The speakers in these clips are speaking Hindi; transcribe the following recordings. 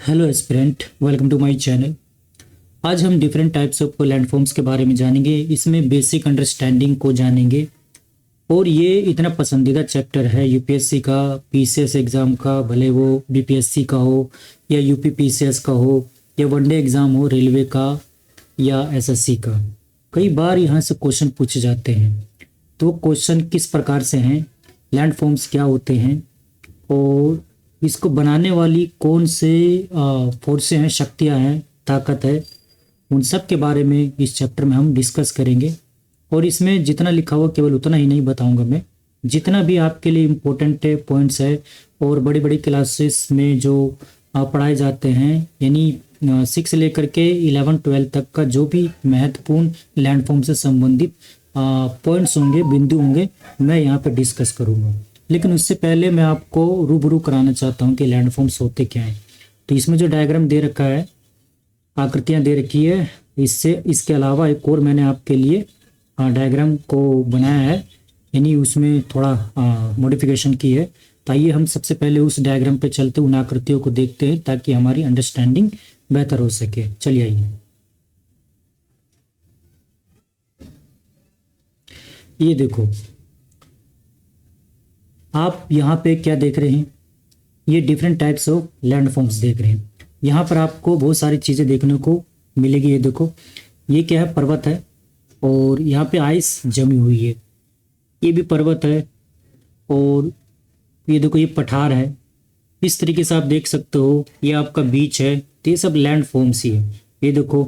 Hello aspirant, welcome to my channel. आज हम डिफरेंट टाइप्स ऑफ लैंडफॉर्म्स के बारे में जानेंगे। इसमें बेसिक अंडरस्टैंडिंग को जानेंगे और ये इतना पसंदीदा चैप्टर है यूपीएससी का, पीसीएस एग्ज़ाम का, भले वो बीपीएससी का हो या यूपी पीसीएस का हो या वनडे एग्ज़ाम हो रेलवे का या एसएससी का। कई बार यहाँ से क्वेश्चन पूछे जाते हैं। तो क्वेश्चन किस प्रकार से हैं, लैंडफॉर्म्स क्या होते हैं और इसको बनाने वाली कौन से फोर्सें हैं, शक्तियाँ हैं, ताकत है, उन सब के बारे में इस चैप्टर में हम डिस्कस करेंगे। और इसमें जितना लिखा हुआ केवल उतना ही नहीं बताऊंगा मैं, जितना भी आपके लिए इम्पोर्टेंट पॉइंट्स है और बड़ी बड़ी क्लासेस में जो पढ़ाए जाते हैं, यानी 6 से लेकर के 11-12 तक का जो भी महत्वपूर्ण लैंडफॉर्म से संबंधित पॉइंट्स होंगे, बिंदु होंगे, मैं यहाँ पे डिस्कस करूँगा। लेकिन उससे पहले मैं आपको रूबरू कराना चाहता हूँ कि लैंडफॉर्म्स होते क्या हैं। तो इसमें जो डायग्राम दे रखा है, आकृतियाँ दे रखी है, इसके अलावा एक और मैंने आपके लिए डायग्राम को बनाया है, यानी उसमें थोड़ा मॉडिफिकेशन की है। तो आइए हम सबसे पहले उस डायग्राम पे चलते, उन आकृतियों को देखते हैं ताकि हमारी अंडरस्टैंडिंग बेहतर हो सके। चलिए आइए। ये देखो, आप यहाँ पे क्या देख रहे हैं, ये डिफरेंट टाइप्स ऑफ लैंडफॉर्म्स देख रहे हैं। यहाँ पर आपको बहुत सारी चीज़ें देखने को मिलेगी। ये देखो, ये क्या है, पर्वत है और यहाँ पे आइस जमी हुई है। ये भी पर्वत है और ये देखो, ये पठार है। इस तरीके से आप देख सकते हो, ये आपका बीच है। तो ये सब लैंडफॉर्म्स ही है। ये देखो,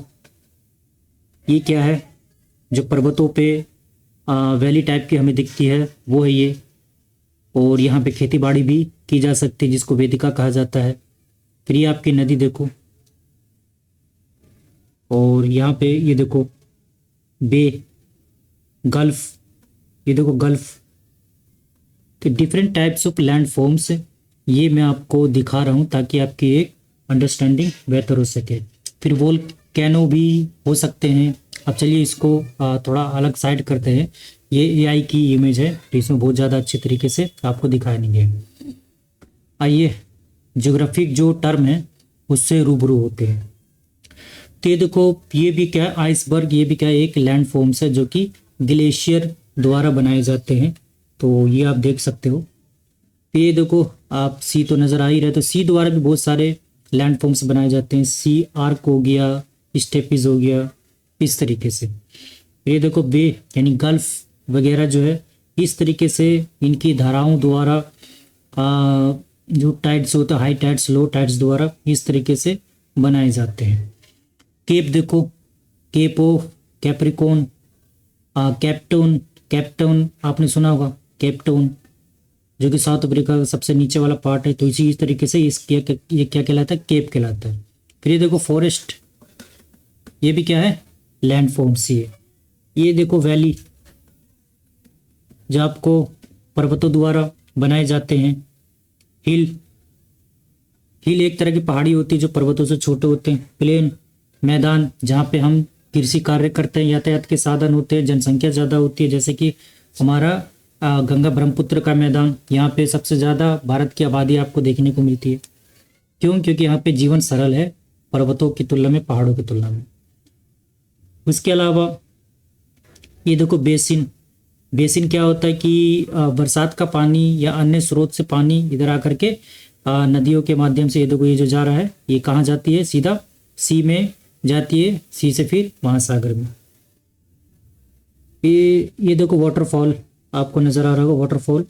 ये क्या है, जो पर्वतों पे वैली टाइप की हमें दिखती है, वो है ये। और यहाँ पे खेती बाड़ी भी की जा सकती है, जिसको वेदिका कहा जाता है। फिर ये आपकी नदी देखो, और यहाँ पे ये देखो बे, गल्फ, ये देखो गल्फ। तो different types of land forms ये मैं आपको दिखा रहा हूँ ताकि आपकी एक अंडरस्टैंडिंग बेहतर हो सके। फिर वोल्केनो भी हो सकते हैं। अब चलिए इसको थोड़ा अलग साइड करते हैं। ये एआई की इमेज है, तो इसमें बहुत ज़्यादा अच्छे तरीके से आपको दिखाई नहीं है। आइए ज्योग्राफिक जो टर्म है उससे रूबरू होते हैं। तो ये देखो, ये भी क्या है, आइसबर्ग। ये भी क्या है, एक लैंड फॉर्म्स है जो कि ग्लेशियर द्वारा बनाए जाते हैं। तो ये आप देख सकते हो। ये देखो, आप सी तो नज़र आ ही रहे, तो सी द्वारा भी बहुत सारे लैंड फॉर्म्स बनाए जाते हैं। सी आर्क हो गया, स्टेपिस हो गया, इस तरीके से। ये देखो बे, यानी गल्फ वगैरह जो है, इस तरीके से इनकी धाराओं द्वारा जो टाइड्स होता है, हाई टाइड्स, लो टाइड्स द्वारा इस तरीके से बनाए जाते हैं। केप देखो, केप ऑफ कैप्रिकॉन, कैप्टोन, कैप्टोन आपने सुना होगा, कैप्टोन, जो कि साउथ अफ्रीका का सबसे नीचे वाला पार्ट है। तो इसी तरीके से ये क्या कहलाता है, केप कहलाता है। फिर ये देखो फॉरेस्ट, ये भी क्या है, लैंड फॉर्म्स ही है। ये देखो वैली, जो आपको पर्वतों द्वारा बनाए जाते हैं। हिल, हिल एक तरह की पहाड़ी होती है जो पर्वतों से छोटे होते हैं। प्लेन, मैदान, जहाँ पे हम कृषि कार्य करते हैं, यातायात के साधन होते हैं, जनसंख्या ज़्यादा होती है, जैसे कि हमारा गंगा ब्रह्मपुत्र का मैदान। यहाँ पे सबसे ज़्यादा भारत की आबादी आपको देखने को मिलती है। क्यों? क्योंकि यहाँ पे जीवन सरल है पर्वतों की तुलना में, पहाड़ों की तुलना में। उसके अलावा ये देखो बेसिन। बेसिन क्या होता है कि बरसात का पानी या अन्य स्रोत से पानी इधर आकर के नदियों के माध्यम से, ये देखो ये जो जा रहा है, ये कहाँ जाती है, सीधा सी में जाती है, सी से फिर महासागर में। ये देखो वाटरफॉल, आपको नजर आ रहा होगा वाटरफॉल।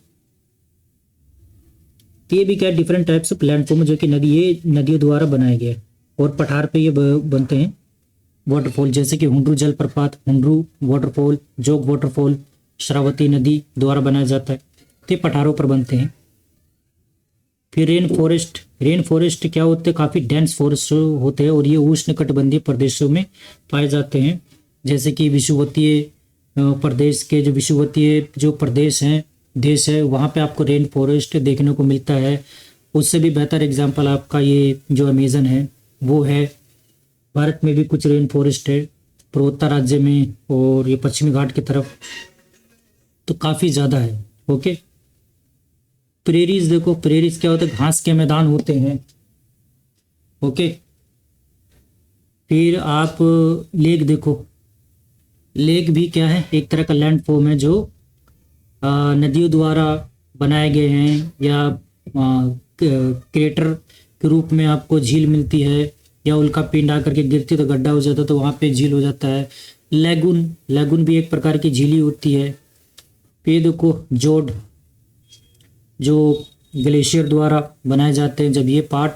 तो ये भी क्या, डिफरेंट टाइप्स ऑफ लैंडफॉर्म जो कि ये नदियों द्वारा बनाए गए, और पठार पे ये बनते हैं वाटरफॉल, जैसे कि हुंड्रू जलप्रपात, हुंड्रू वाटरफॉल, जोग वाटरफॉल श्रावती नदी द्वारा बनाया जाता है। तो ये पठारों पर बनते हैं। फिर रेन फॉरेस्ट, रेन फॉरेस्ट क्या होते हैं, काफ़ी डेंस फॉरेस्ट होते हैं और ये उष्णकटिबंधीय प्रदेशों में पाए जाते हैं, जैसे कि विषुवतीय प्रदेश के, जो विषुवतीय जो प्रदेश हैं, देश है, वहाँ पे आपको रेन फॉरेस्ट देखने को मिलता है। उससे भी बेहतर एग्जांपल आपका ये जो अमेजन है वो है। भारत में भी कुछ रेन फॉरेस्ट है, पूर्वोत्तर राज्य में और ये पश्चिमी घाट की तरफ, तो काफ़ी ज़्यादा है। ओके, प्रेरीज देखो, प्रेरीज क्या होता है, घास के मैदान होते हैं। ओके। फिर आप लेक देखो, लेक भी क्या है, एक तरह का लैंड फॉर्म है जो नदियों द्वारा बनाए गए हैं, या क्रेटर के रूप में आपको झील मिलती है, या उल्का पिंड आकर के गिरती तो गड्ढा हो जाता है तो वहाँ पे झील हो जाता है। लैगून, लैगून भी एक प्रकार की झील ही होती है। फिर देखो जोड, जो ग्लेशियर द्वारा बनाए जाते हैं, जब ये पार्ट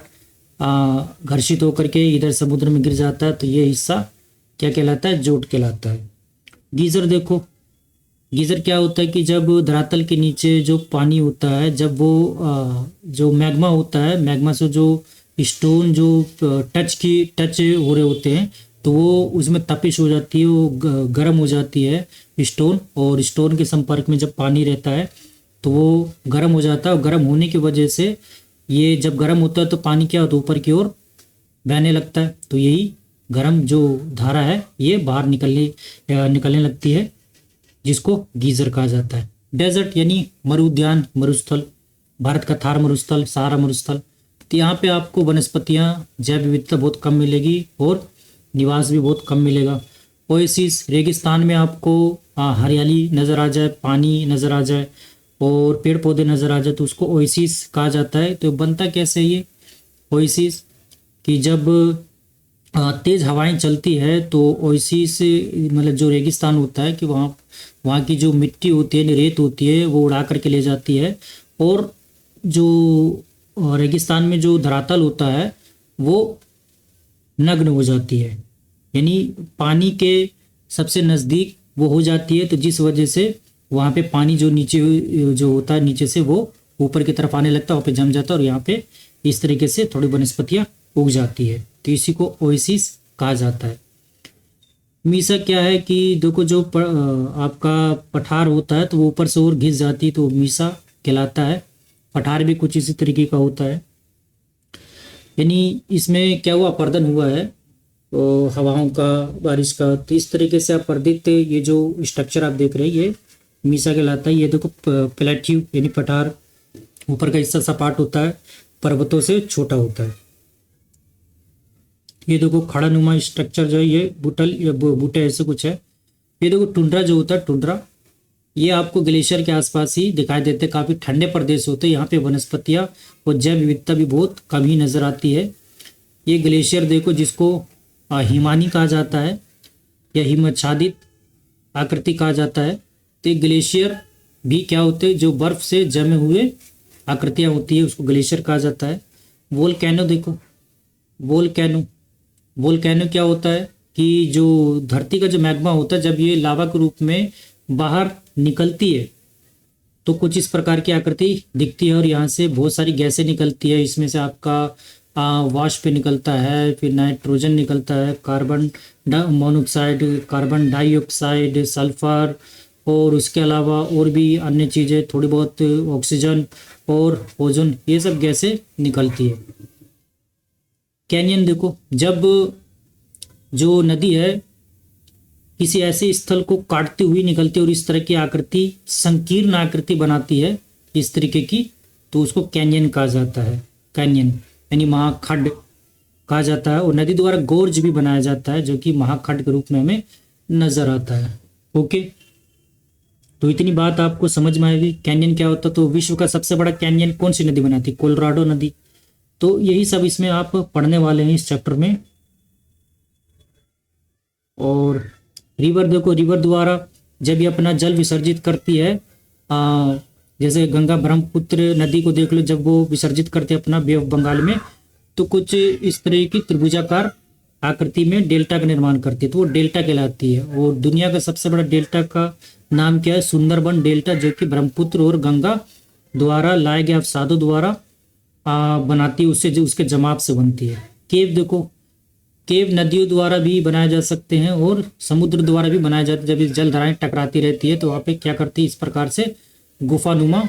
घर्षित होकर के इधर समुद्र में गिर जाता है तो ये हिस्सा क्या कहलाता है, जोड कहलाता है। गीजर देखो, गीजर क्या होता है कि जब धरातल के नीचे जो पानी होता है, जब वो जो मैग्मा होता है, मैग्मा से जो स्टोन जो टच हो रहे होते हैं तो वो उसमें तपिश हो जाती है, वो गर्म हो जाती है स्टोन, और स्टोन के संपर्क में जब पानी रहता है तो वो गर्म हो जाता है, और गर्म होने की वजह से ये जब गर्म होता है तो पानी क्या होता है, ऊपर की ओर बहने लगता है, तो यही गर्म जो धारा है ये बाहर निकलने लगती है, जिसको गीजर कहा जाता है। डेजर्ट यानी मरुद्यान, मरुस्थल, भारत का थार मरुस्थल, सहारा मरुस्थल, तो यहाँ पे आपको वनस्पतियाँ, जैव विविधता बहुत कम मिलेगी और निवास भी बहुत कम मिलेगा। ओएसिस, रेगिस्तान में आपको हरियाली नज़र आ जाए, पानी नज़र आ जाए और पेड़ पौधे नज़र आ जाए तो उसको ओएसिस कहा जाता है। तो बनता कैसे ये ओएसिस, कि जब तेज़ हवाएं चलती है तो ओएसिस मतलब जो रेगिस्तान होता है कि वहाँ की जो मिट्टी होती है, रेत होती है, वो उड़ा करके ले जाती है, और जो रेगिस्तान में जो धरातल होता है वो नग्न हो जाती है, यानी पानी के सबसे नज़दीक वो हो जाती है, तो जिस वजह से वहाँ पे पानी जो नीचे जो होता है नीचे से वो ऊपर की तरफ आने लगता है, वहाँ पे जम जाता है और यहाँ पे इस तरीके से थोड़ी वनस्पतियाँ उग जाती है, तो इसी को ओएसिस कहा जाता है। मीसा क्या है कि देखो जो आपका पठार होता है तो वो ऊपर से और घिस जाती है तो मीसा कहलाता है। पठार भी कुछ इसी तरीके का होता है, यानी इसमें क्या हुआ, अपर्दन हुआ है तो हवाओं का, बारिश का, तो इस तरीके से अपर्दित ये जो स्ट्रक्चर आप देख रहे हैं ये मीसा कहलाता है। ये देखो प्लेट्यू यानी पठार, ऊपर का हिस्सा सपाट होता है, पर्वतों से छोटा होता है। ये देखो खड़ा नुमा स्ट्रक्चर जो है ये बुटल या बूटे ऐसे कुछ है। ये देखो टुंड्रा जो होता है, टुंड्रा ये आपको ग्लेशियर के आसपास ही दिखाई देते हैं, काफ़ी ठंडे प्रदेश होते हैं, यहाँ पे वनस्पतियाँ और जैव विविधता भी बहुत कम ही नज़र आती है। ये ग्लेशियर देखो जिसको हिमानी कहा जाता है या हिमाच्छादित आकृति कहा जाता है, तो ग्लेशियर भी क्या होते हैं, जो बर्फ से जमे हुए आकृतियाँ होती है उसको ग्लेशियर कहा जाता है। वोल्केनो देखो, वोल्केनो क्या होता है कि जो धरती का जो मैग्मा होता है जब ये लावा के रूप में बाहर निकलती है तो कुछ इस प्रकार की आकृति दिखती है, और यहाँ से बहुत सारी गैसें निकलती है, इसमें से आपका वाष्प निकलता है, फिर नाइट्रोजन निकलता है, carbon monoxide, carbon dioxide, sulphur, और उसके अलावा और भी अन्य चीज़ें, थोड़ी बहुत ऑक्सीजन और ओजोन, ये सब गैसें निकलती है। कैनियन देखो, जब जो नदी है किसी ऐसे स्थल को काटती हुई निकलती है और इस तरह की आकृति, संकीर्ण आकृति बनाती है इस तरीके की, तो उसको कैनियन कहा जाता है। कैनियन यानी महाखड्ड कहा जाता है, और नदी द्वारा गोर्ज भी बनाया जाता है जो कि महाखड्ड के रूप में हमें नजर आता है। ओके, तो इतनी बात आपको समझ में आएगी कैनियन क्या होता है। तो विश्व का सबसे बड़ा कैनियन कौन सी नदी बनाती है, कोलोराडो नदी। तो यही सब इसमें आप पढ़ने वाले हैं इस चैप्टर में। और रिवर देखो, रिवर द्वारा जब ये अपना जल विसर्जित करती है, जैसे गंगा ब्रह्मपुत्र नदी को देख लो, जब वो विसर्जित करते हैं अपना बे ऑफ बंगाल में, तो कुछ इस तरह की त्रिभुजाकार आकृति में डेल्टा का निर्माण करती है, तो वो डेल्टा कहलाती है। और दुनिया का सबसे बड़ा डेल्टा का नाम क्या है, सुंदरबन डेल्टा, जो कि ब्रह्मपुत्र और गंगा द्वारा लाए गए अवसादों द्वारा बनाती है, उससे जो उसके जमाव से बनती है। केव देखो, केव नदियों द्वारा भी बनाए जा सकते हैं और समुद्र द्वारा भी बनाए जाते हैं। जब जल धाराएं टकराती रहती है तो वहाँ पे क्या करती है, इस प्रकार से गुफानुमा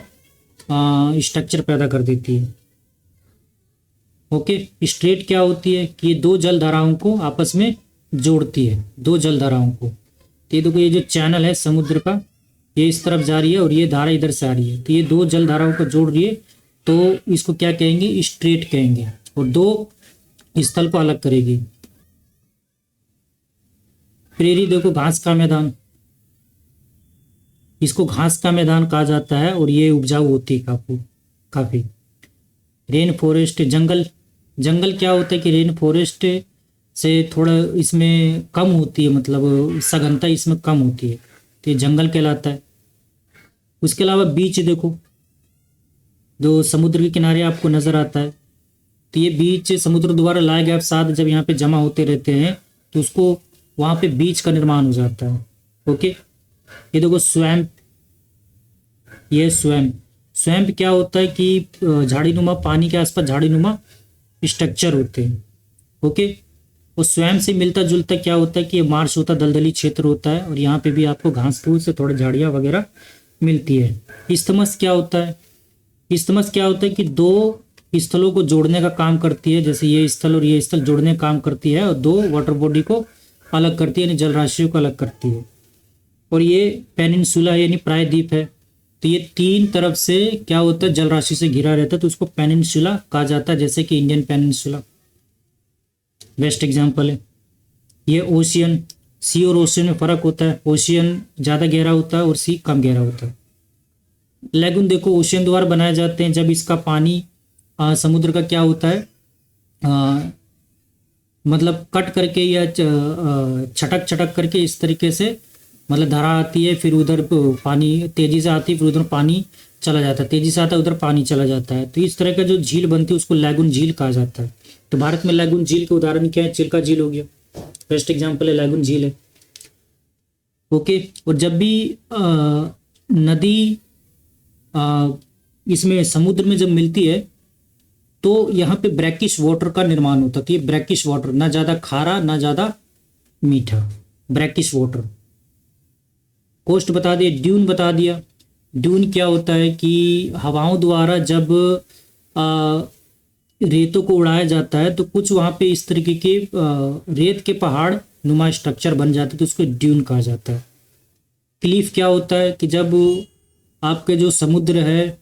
स्ट्रक्चर पैदा कर देती है। ओके, स्ट्रेट क्या होती है कि ये दो जल धाराओं को आपस में जोड़ती है, दो जल धाराओं को। तो ये देखो, ये जो चैनल है समुद्र का, ये इस तरफ जा रही है और ये धारा इधर से आ रही है, तो ये दो जल धाराओं को जोड़ रही है, तो इसको क्या कहेंगे, स्ट्रेट कहेंगे। और दो स्थल को अलग करेगी। प्रेरी देखो घास का मैदान, इसको घास का मैदान कहा जाता है और ये उपजाऊ होती है काफी काफी। रेन फॉरेस्ट जंगल, जंगल क्या होता है कि रेन फॉरेस्ट से थोड़ा इसमें कम होती है, मतलब सघनता इसमें कम होती है, तो ये जंगल कहलाता है। उसके अलावा बीच देखो, जो समुद्र के किनारे आपको नजर आता है, तो ये बीच समुद्र द्वारा लाए गए अवसाद जब यहाँ पे जमा होते रहते हैं तो उसको वहाँ पे बीच का निर्माण हो जाता है। ओके, ये देखो स्वैम्प, ये स्वैम्प, स्वैम्प क्या होता है कि झाड़ी नुमा पानी के आसपास झाड़ी नुमा स्ट्रक्चर होते हैं। ओके, और स्वयं से मिलता जुलता क्या होता है कि ये मार्श होता है, दलदली क्षेत्र होता है, और यहाँ पे भी आपको घास फूस से थोड़ी झाड़ियाँ वगैरह मिलती है। इस्थमस क्या होता है, इस्थमस क्या होता है कि दो स्थलों को जोड़ने का काम करती है, जैसे ये स्थल और ये स्थल जोड़ने का काम करती है, और दो वाटर बॉडी को अलग करती है, यानी जलराशियों को अलग करती है। और ये पेनिनसुला यानी प्रायद्वीप है, तो ये तीन तरफ से क्या होता है जलराशि से घिरा रहता है, तो उसको पेनिनसुला कहा जाता है, जैसे कि इंडियन पेनिनसुला बेस्ट एग्जाम्पल है। ये ओशियन, सी और ओशियन में फर्क होता है, ओशियन ज़्यादा गहरा होता है और सी कम गहरा होता है। लेगून देखो ओशियन द्वारा बनाए जाते हैं जब इसका पानी समुद्र का क्या होता है मतलब कट करके या छटक छटक करके इस तरीके से, मतलब धारा आती है, फिर उधर पानी तेजी से आती है, फिर उधर पानी चला जाता है, तेजी से आता है उधर पानी चला जाता है, तो इस तरह का जो झील बनती है उसको लैगून झील कहा जाता है। तो भारत में लैगून झील के उदाहरण क्या है, चिल्का झील हो गया, बेस्ट एग्जाम्पल है लैगून झील है। ओके, और जब भी नदी इसमें समुद्र में जब मिलती है तो यहाँ पे ब्रैकिश वाटर का निर्माण होता है, तो ये ब्रैकिश वाटर, ना ज़्यादा खारा ना ज़्यादा मीठा, ब्रैकिश वाटर। कोस्ट बता दिया, ड्यून बता दिया। ड्यून क्या होता है कि हवाओं द्वारा जब रेतों को उड़ाया जाता है तो कुछ वहाँ पे इस तरीके के रेत के पहाड़ नुमा स्ट्रक्चर बन जाते हैं, तो उसको ड्यून कहा जाता है। क्लीफ क्या होता है कि जब आपके जो समुद्र है,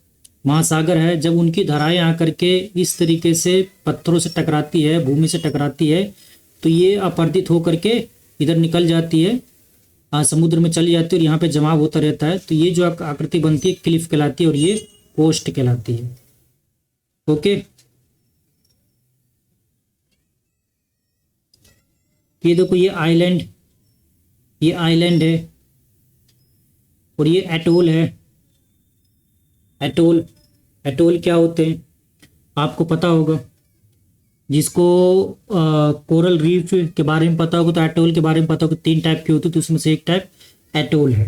महासागर है, जब उनकी धाराएं आकर के इस तरीके से पत्थरों से टकराती है, भूमि से टकराती है, तो ये अपरदित होकर के इधर निकल जाती है, समुद्र में चली जाती है और यहाँ पे जमाव होता रहता है, तो ये जो आकृति बनती है क्लिफ कहलाती है और ये कोस्ट कहलाती है। ओके, ये देखो ये आइलैंड, ये आइलैंड है और ये एटोल है। एटोल, एटोल क्या होते हैं आपको पता होगा, जिसको कोरल रीफ के बारे में पता होगा तो एटोल के बारे में पता होगा, तीन टाइप के होते हैं, तो उसमें से एक टाइप एटोल है।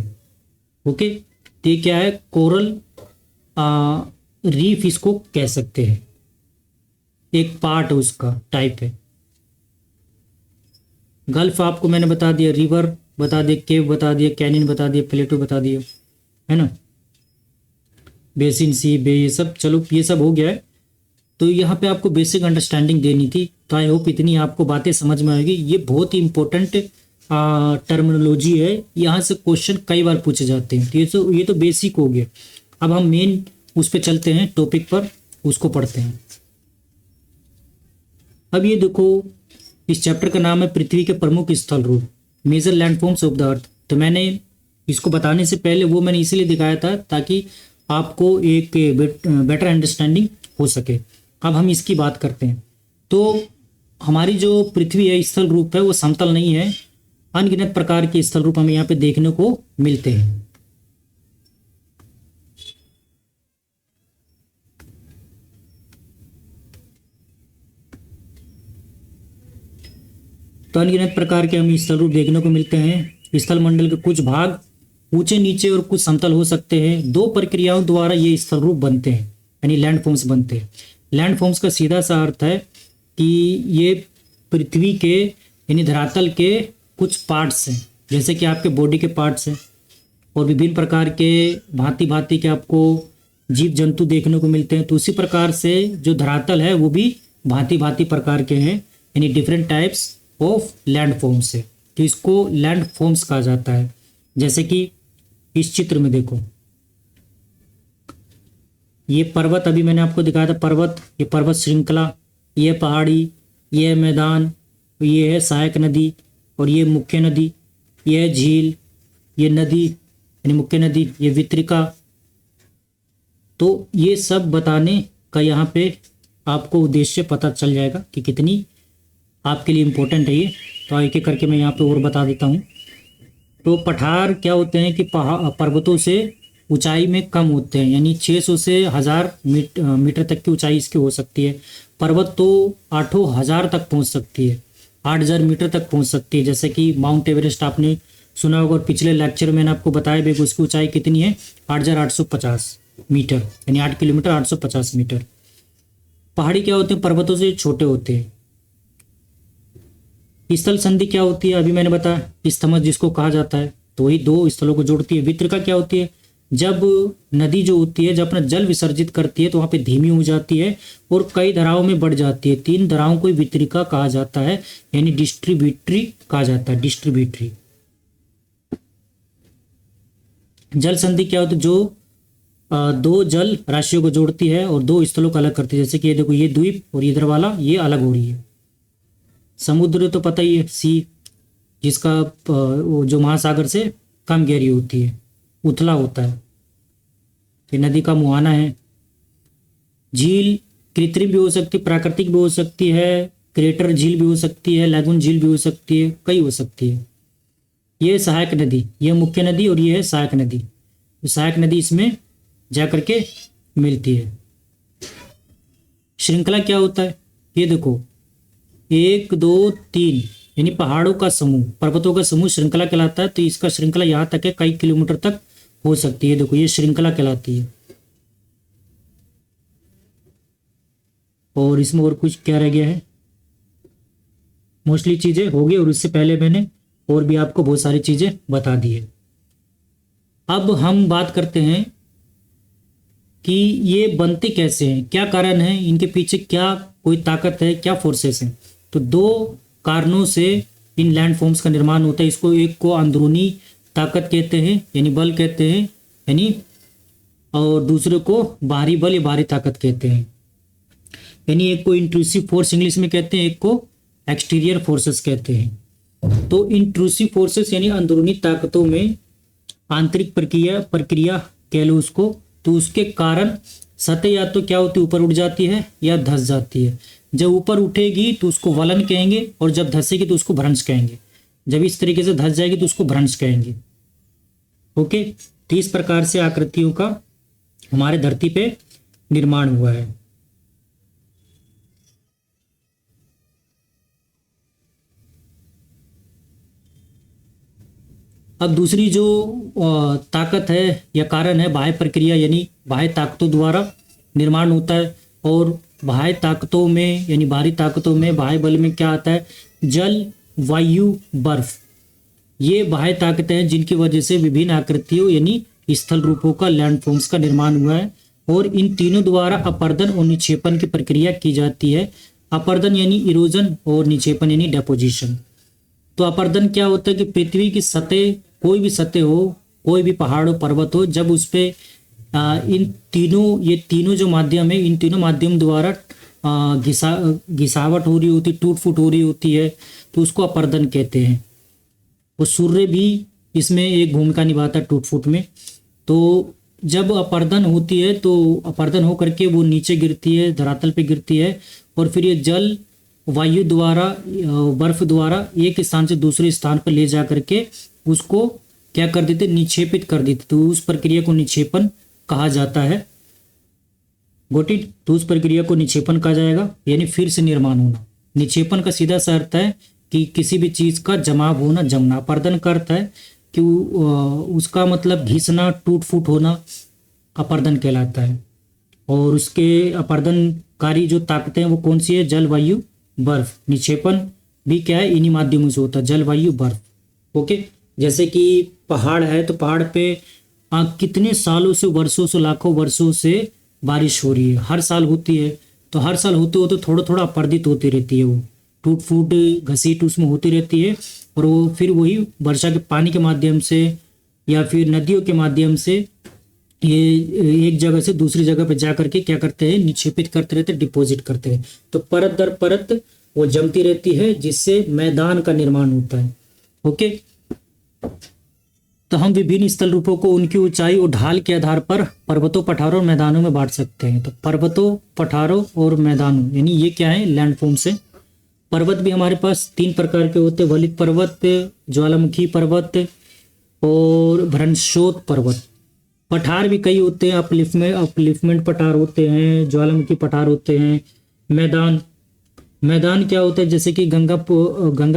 ओके, तो ये क्या है, कोरल रीफ इसको कह सकते हैं, एक पार्ट उसका टाइप है। गल्फ आपको मैंने बता दिया, रिवर बता दिया, केव बता दिया, कैनियन बता दिया, प्लेटो बता दिया, है ना, बेसिन सी बे, ये सब, चलो ये सब हो गया है। तो यहाँ पे आपको बेसिक अंडरस्टैंडिंग देनी थी, तो आई होप इतनी आपको बातें समझ में आएगी। ये बहुत ही इंपॉर्टेंट टर्मिनोलॉजी है, यहाँ से क्वेश्चन कई बार पूछे जाते हैं, तो ये तो बेसिक हो गया। अब हम मेन उस पर चलते हैं, टॉपिक पर, उसको पढ़ते हैं। अब ये देखो, इस चैप्टर का नाम है पृथ्वी के प्रमुख स्थल रूप, major landforms of the earth. तो मैंने इसको बताने से पहले वो मैंने इसीलिए दिखाया था ताकि आपको एक बेटर अंडरस्टैंडिंग हो सके। अब हम इसकी बात करते हैं। तो हमारी जो पृथ्वी है, स्थल रूप है, वो समतल नहीं है, अनगिनत प्रकार के स्थल रूप हमें यहाँ पे देखने को मिलते हैं। तो अनगिनत प्रकार के हमें स्थल रूप देखने को मिलते हैं। स्थल मंडल के कुछ भाग ऊंचे नीचे और कुछ समतल हो सकते हैं। दो प्रक्रियाओं द्वारा ये स्थल रूप बनते हैं, यानी लैंडफॉर्म्स बनते हैं। लैंडफॉर्म्स का सीधा सा अर्थ है कि ये पृथ्वी के यानी धरातल के कुछ पार्ट्स हैं, जैसे कि आपके बॉडी के पार्ट्स हैं, और विभिन्न प्रकार के भांति भांति के आपको जीव जंतु देखने को मिलते हैं। तो उसी प्रकार से जो धरातल है वो भी भांति भांति प्रकार के हैं, यानी डिफरेंट टाइप्स ऑफ लैंडफॉर्म्स है, तो इसको लैंडफॉर्म्स कहा जाता है। जैसे कि इस चित्र में देखो, ये पर्वत अभी मैंने आपको दिखाया था, पर्वत, ये पर्वत श्रृंखला, ये पहाड़ी, ये है मैदान, ये है सहायक नदी, और ये मुख्य नदी, ये है झील, ये नदी यानी मुख्य नदी, ये वितरिका। तो ये सब बताने का यहाँ पे आपको उद्देश्य पता चल जाएगा कि कितनी आपके लिए इम्पोर्टेंट है ये। तो एक एक करके मैं यहाँ पे और बता देता हूँ। तो पठार क्या होते हैं कि पर्वतों से ऊंचाई में कम होते हैं, यानी 600 से 1000 मीटर तक की ऊंचाई इसकी हो सकती है। पर्वत तो 8000 तक पहुँच सकती है, 8000 मीटर तक पहुँच सकती है, जैसे कि माउंट एवरेस्ट आपने सुना होगा। और पिछले लेक्चर में मैंने आपको बताया भी उसकी ऊंचाई कितनी है, 8850 मीटर, यानी 8 किलोमीटर 850 मीटर। पहाड़ी क्या होते हैं, पर्वतों से छोटे होते हैं। स्थल संधि क्या होती है, अभी मैंने बताया, स्थमज जिसको कहा जाता है, तो वही दो स्थलों को जोड़ती है। वितरिका क्या होती है, जब नदी जो होती है जब अपना जल विसर्जित करती है तो वहाँ पे धीमी हो जाती है और कई धाराओं में बढ़ जाती है। 3 धाराओं को वितरिका कहा जाता है, यानी डिस्ट्रीब्यूटरी कहा जाता है, डिस्ट्रीब्यूटरी। जल संधि क्या होती है, जो दो जल राशियों को जोड़ती है और दो स्थलों को अलग करती है। जैसे कि ये देखो, ये द्वीप और इधर वाला ये अलग हो रही है। समुद्र तो पता ही है, सी, जिसका जो महासागर से कम गहरी होती है, उथला होता है, ये नदी का मुहाना है। झील कृत्रिम भी हो सकती है, प्राकृतिक भी हो सकती है, क्रेटर झील भी हो सकती है, लैगून झील भी हो सकती है, कई हो सकती है। ये सहायक नदी, ये मुख्य नदी और ये है सहायक नदी। सहायक नदी इसमें जा करके मिलती है। श्रृंखला क्या होता है, ये देखो 1 2 3 यानी पहाड़ों का समूह, पर्वतों का समूह श्रृंखला कहलाता है। तो इसका श्रृंखला यहाँ तक है, कई किलोमीटर तक हो सकती है। देखो ये श्रृंखला कहलाती है। और इसमें और कुछ क्या रह गया है, मोस्टली चीजें हो गई, और इससे पहले मैंने और भी आपको बहुत सारी चीजें बता दी है। अब हम बात करते हैं कि ये बनते कैसे हैं, क्या कारण है, इनके पीछे क्या कोई ताकत है, क्या फोर्सेस हैं। तो 2 कारणों से इन लैंडफॉर्म्स का निर्माण होता है। इसको एक को अंदरूनी ताकत कहते हैं, यानी बल कहते हैं, यानी, और दूसरे को बाहरी बल या बाहरी ताकत कहते हैं। यानी एक को इंट्रूसिव फोर्स इंग्लिश में कहते हैं, एक को एक्सटीरियर फोर्सेस कहते हैं। तो इंट्रूसिव फोर्सेस यानी अंदरूनी ताकतों में आंतरिक प्रक्रिया कह लो उसको। तो उसके कारण सतह या तो क्या होती है, ऊपर उठ जाती है या धंस जाती है। जब ऊपर उठेगी तो उसको वलन कहेंगे, और जब धंसेगी तो उसको भ्रंश कहेंगे। जब इस तरीके से धंस जाएगी तो उसको भ्रंश कहेंगे। ओके, तो इस प्रकार से आकृतियों का हमारे धरती पे निर्माण हुआ है। अब दूसरी जो ताकत है या कारण है, बाह्य प्रक्रिया, यानी बाह्य ताकतों द्वारा निर्माण होता है। और बाह्य ताकतों में यानी बाहरी ताकतों में, बाह्य बल में क्या आता है, जल, वायु, बर्फ, ये बाह्य ताकतें हैं जिनकी वजह से विभिन्न आकृतियों यानी स्थल रूपों का, लैंडफॉर्म्स का निर्माण हुआ है। और इन तीनों द्वारा अपर्दन और निक्षेपण की प्रक्रिया की जाती है। अपर्दन यानी इरोजन और निक्षेपण यानी डेपोजिशन। तो अपर्दन क्या होता है कि पृथ्वी की सतह, कोई भी सतह हो, कोई भी पहाड़ हो, पर्वत हो, जब उस पे ये तीनों जो माध्यम है, इन तीनों माध्यम द्वारा घिसावट हो रही होती, टूट फूट हो रही होती है, तो उसको अपर्दन कहते हैं। और सूर्य भी इसमें एक भूमिका निभाता है टूट फूट में। तो जब अपर्दन होती है तो अपर्दन हो करके वो नीचे गिरती है, धरातल पे गिरती है, और फिर ये जल, वायु द्वारा, बर्फ द्वारा एक स्थान से दूसरे स्थान पर ले जा करके उसको क्या कर देते, निक्षेपित कर देते। तो उस प्रक्रिया को निक्षेपण कहा जाता है। Got it. तो उस प्रक्रिया को निक्षेपण कहा जाएगा, यानी फिर से निर्माण होना। निक्षेपण का सीधा सा अर्थ है कि किसी भी चीज का जमाव होना, जमना। अपर्दन का अर्थ है कि उसका मतलब घिसना, टूट फूट होना अपर्दन कहलाता है। और उसके अपर्दनकारी जो ताकतें हैं वो कौन सी है, जल, वायु, बर्फ। निक्षेपण भी क्या है, इन्हीं माध्यमों से होता है, जल, वायु, बर्फ। ओके, जैसे कि पहाड़ है तो पहाड़ पे कितने सालों से, वर्षों से, लाखों वर्षों से बारिश हो रही है, हर साल होती है। तो हर साल होते होते थोड़ा थोड़ा अपर्दित होती रहती है, वो टूट फूट, घसीट उसमें होती रहती है। और वो फिर वही वर्षा के पानी के माध्यम से या फिर नदियों के माध्यम से ये एक जगह से दूसरी जगह पे जा करके क्या करते हैं, निक्षेपित करते रहते, डिपॉजिट करते हैं। तो परत दर परत वो जमती रहती है, जिससे मैदान का निर्माण होता है। ओके, तो हम विभिन्न स्थल रूपों को उनकी ऊंचाई और ढाल के आधार पर पर्वतों, पठारों और मैदानों में बांट सकते हैं। तो पर्वतों, पठारों और मैदानों, यानी ये क्या है, लैंडफॉर्म्स है। पर्वत भी हमारे पास 3 प्रकार के होते हैं, वलित पर्वत, ज्वालामुखी पर्वत और भ्रंशोत पर्वत। पठार भी कई होते हैं, अपलिफ्टमेंट पठार होते हैं, ज्वालामुखी पठार होते हैं। मैदान क्या होता है, जैसे कि गंगा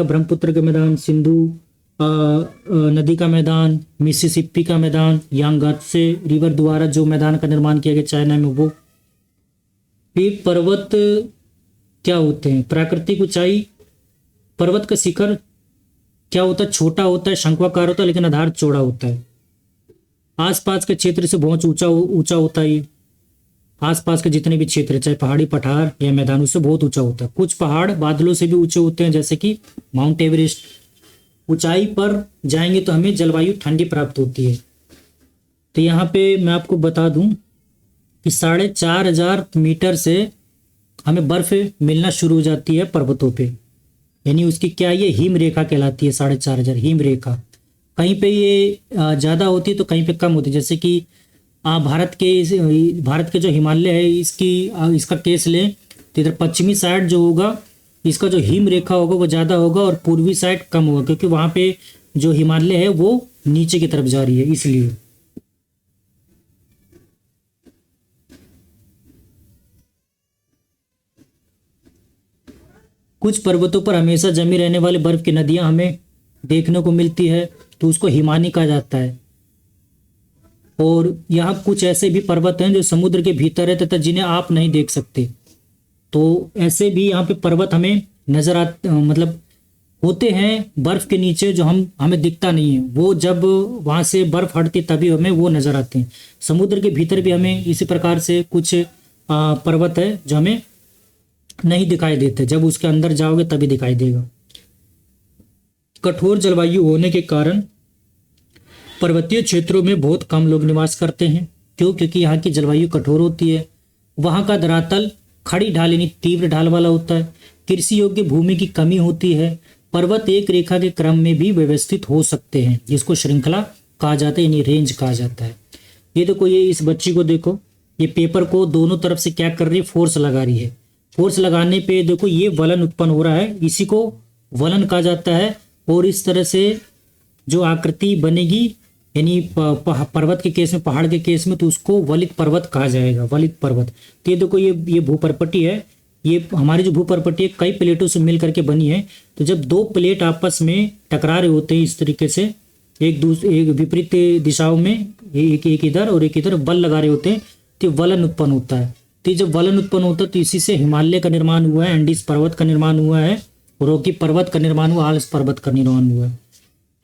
ब्रह्मपुत्र के मैदान, सिंधु नदी का मैदान, मिसिसिपी का मैदान, यांगात्से रिवर द्वारा जो मैदान का निर्माण किया गया चाइना में वो। फिर पर्वत क्या होते हैं, प्राकृतिक ऊंचाई। पर्वत का शिखर क्या होता है, छोटा होता है, शंक्वाकार होता है, लेकिन आधार चौड़ा होता है। आसपास के क्षेत्र से बहुत ऊंचा होता है। ये आसपास के जितने भी क्षेत्र, चाहे पहाड़ी, पठार या मैदान, उससे बहुत ऊंचा होता है। कुछ पहाड़ बादलों से भी ऊंचे होते हैं, जैसे कि माउंट एवरेस्ट। ऊंचाई पर जाएंगे तो हमें जलवायु ठंडी प्राप्त होती है। तो यहाँ पे मैं आपको बता दूं कि 4,500 मीटर से हमें बर्फ मिलना शुरू हो जाती है पर्वतों पे, यानी उसकी क्या, ये हिम रेखा कहलाती है। 4,500 हिम रेखा। कहीं पे ये ज़्यादा होती है तो कहीं पे कम होती है। जैसे कि भारत के जो हिमालय है, इसका केस लें तो इधर पश्चिमी साइड जो होगा, इसका जो हिम रेखा होगा वो ज़्यादा होगा और पूर्वी साइड कम होगा, क्योंकि वहाँ पे जो हिमालय है वो नीचे की तरफ जा रही है, इसलिए। कुछ पर्वतों पर हमेशा जमी रहने वाली बर्फ की नदियां हमें देखने को मिलती है, तो उसको हिमानी कहा जाता है। और यहाँ कुछ ऐसे भी पर्वत हैं जो समुद्र के भीतर है तथा जिन्हें आप नहीं देख सकते। तो ऐसे भी यहाँ पे पर्वत हमें नजर मतलब होते हैं बर्फ के नीचे, जो हमें दिखता नहीं है। वो जब वहाँ से बर्फ हटती तभी हमें वो नजर आते हैं। समुद्र के भीतर भी हमें इसी प्रकार से कुछ पर्वत है जो हमें नहीं दिखाई देते, जब उसके अंदर जाओगे तभी दिखाई देगा। कठोर जलवायु होने के कारण पर्वतीय क्षेत्रों में बहुत कम लोग निवास करते हैं। क्यों? क्योंकि यहाँ की जलवायु कठोर होती है। वहाँ का धरातल खड़ी ढाल यानी तीव्र ढाल वाला होता है। कृषि योग्य भूमि की कमी होती है। पर्वत एक रेखा के क्रम में भी व्यवस्थित हो सकते हैं, जिसको श्रृंखला कहा जाता है, यानी रेंज कहा जाता है। ये देखो, ये इस बच्ची को देखो, ये पेपर को दोनों तरफ से क्या कर रही है, फोर्स लगा रही है। फोर्स लगाने पे देखो ये वलन उत्पन्न हो रहा है, इसी को वलन कहा जाता है। और इस तरह से जो आकृति बनेगी, यानी पर्वत के केस में, पहाड़ के केस में, तो उसको वलित पर्वत कहा जाएगा, वलित पर्वत। तो ये देखो, ये भूपर्पटी है। ये हमारी जो भूपर्पटी है कई प्लेटों से मिल करके बनी है। तो जब 2 प्लेट आपस में टकरा रहे होते हैं इस तरीके से, एक विपरीत दिशाओं में, एक इधर और एक इधर बल लगा रहे होते हैं, तो वलन उत्पन्न होता है। तो जब वलन उत्पन्न होता है तो इसी से हिमालय का निर्माण हुआ है, एंडीज पर्वत का निर्माण हुआ है, रॉकी पर्वत का निर्माण हुआ, आल्प्स पर्वत का निर्माण हुआ है।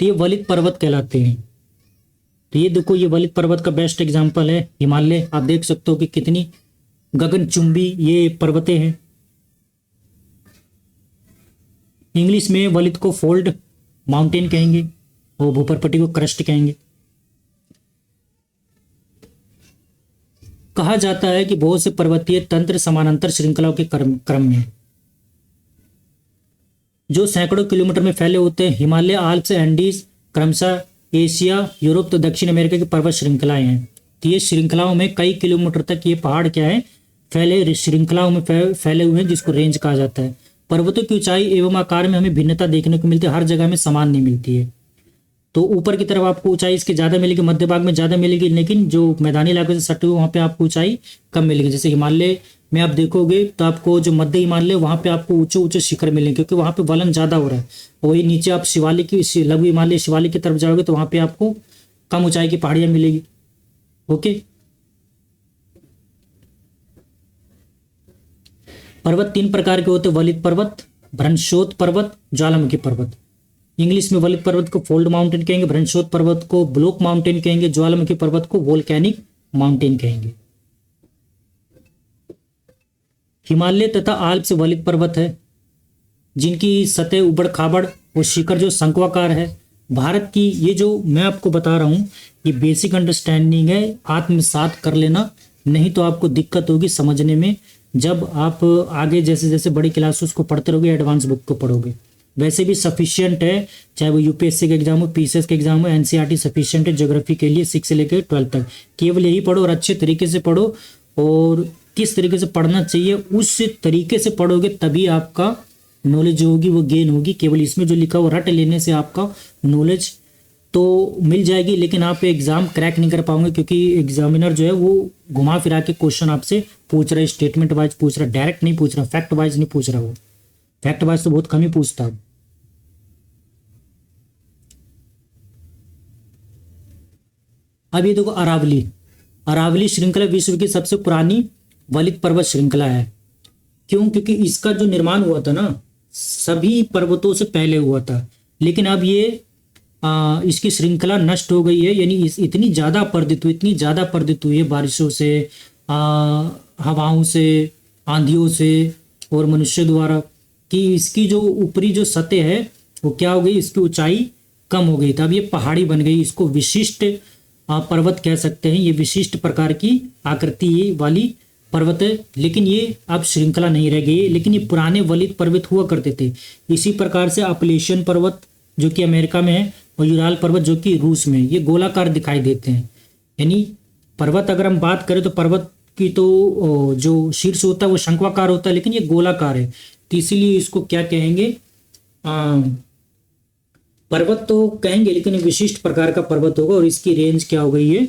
तो ये वलित पर्वत कहलाते हैं। तो ये देखो, ये वलित पर्वत का बेस्ट एग्जाम्पल है हिमालय। आप देख सकते हो कि कितनी गगनचुंबी ये पर्वतें हैं। इंग्लिश में वलित को फोल्ड माउंटेन कहेंगे और भूपर्पटी को क्रस्ट कहेंगे। कहा जाता है कि बहुत से पर्वतीय तंत्र समानांतर श्रृंखलाओं के क्रम में जो सैकड़ों किलोमीटर में फैले होते हैं। हिमालय, आल्प्स, एंडीज क्रमशः एशिया, यूरोप तो दक्षिण अमेरिका की पर्वत श्रृंखलाएं हैं। तो ये श्रृंखलाओं में कई किलोमीटर तक ये पहाड़ क्या है, श्रृंखलाओं में फैले हुए हैं, जिसको रेंज कहा जाता है। पर्वतों की ऊंचाई एवं आकार में हमें भिन्नता देखने को मिलती है, हर जगह में समान नहीं मिलती है। तो ऊपर की तरफ आपको ऊंचाई इसकी ज़्यादा मिलेगी, मध्य भाग में ज़्यादा मिलेगी, लेकिन जो मैदानी इलाके से सटे हुए वहाँ पे आपको ऊंचाई कम मिलेगी। जैसे हिमालय में आप देखोगे तो आपको जो मध्य हिमालय वहाँ पे आपको ऊंचे ऊंचे शिखर मिलेंगे, क्योंकि वहाँ पे वलन ज़्यादा हो रहा है। वही नीचे आप शिवालिक की, लघु हिमालय शिवालिक की तरफ जाओगे तो वहाँ पे आपको कम ऊंचाई की पहाड़ियाँ मिलेगी। ओके, पर्वत 3 प्रकार के होते हैं, वलित पर्वत, भ्रंशोत पर्वत, ज्वालामुखी पर्वत। इंग्लिश में वलित पर्वत को फोल्ड माउंटेन कहेंगे, भ्रंशोत पर्वत को ब्लॉक माउंटेन कहेंगे, ज्वालामुखी पर्वत को वोल्केनिक माउंटेन कहेंगे। हिमालय तथा आल्प्स वलित पर्वत है, जिनकी सतह उबड़ खाबड़ और शिखर जो शंक्वाकार है। भारत की ये जो मैं आपको बता रहा हूँ, ये बेसिक अंडरस्टैंडिंग है, आत्मसात कर लेना, नहीं तो आपको दिक्कत होगी समझने में। जब आप आगे जैसे जैसे बड़ी क्लासेस को पढ़ते रहोगे, एडवांस बुक को पढ़ोगे। वैसे भी सफिशिएंट है, चाहे वो यूपीएससी का एग्जाम हो, पीसीएस का एग्जाम हो, एनसीईआरटी सफिशिएंट है ज्योग्राफी के लिए 6 से लेकर 12 तक। केवल यही पढ़ो और अच्छे तरीके से पढ़ो, और किस तरीके से पढ़ना चाहिए उस तरीके से पढ़ोगे, तभी आपका नॉलेज जो होगी वो गेन होगी। केवल इसमें जो लिखा हो रट लेने से आपका नॉलेज तो मिल जाएगी, लेकिन आप एग्जाम क्रैक नहीं कर पाओगे, क्योंकि एग्जामिनर जो है वो घुमा फिरा के क्वेश्चन आपसे पूछ रहा है, स्टेटमेंट वाइज पूछ रहा है, डायरेक्ट नहीं पूछ रहा, फैक्ट वाइज नहीं पूछ रहा। वो फैक्ट वाइज तो बहुत कम ही पूछता है। अब ये देखो, अरावली। अरावली श्रृंखला विश्व की सबसे पुरानी वलित पर्वत श्रृंखला है। क्यों? क्योंकि इसका जो निर्माण हुआ था ना, सभी पर्वतों से पहले हुआ था, लेकिन अब ये इसकी श्रृंखला नष्ट हो गई है। यानी इतनी ज़्यादा अपरदित हुई है बारिशों से, हवाओं से, आंधियों से और मनुष्य द्वारा, कि इसकी जो ऊपरी जो सतह है वो क्या हो गई, इसकी ऊंचाई कम हो गई। तब ये पहाड़ी बन गई। इसको विशिष्ट पर्वत कह सकते हैं। ये विशिष्ट प्रकार की आकृति वाली पर्वत है, लेकिन ये अब श्रृंखला नहीं रह गई। लेकिन ये पुराने वलित पर्वत हुआ करते थे। इसी प्रकार से अपलेशियन पर्वत जो कि अमेरिका में है, और यूराल पर्वत जो कि रूस में, ये गोलाकार दिखाई देते हैं। यानी पर्वत अगर हम बात करें तो पर्वत की तो जो शीर्ष होता है वो शंक्वाकार होता है, लेकिन ये गोलाकार है, तो इसीलिए इसको क्या कहेंगे, पर्वत तो कहेंगे, लेकिन विशिष्ट प्रकार का पर्वत होगा। और इसकी रेंज क्या हो गई है,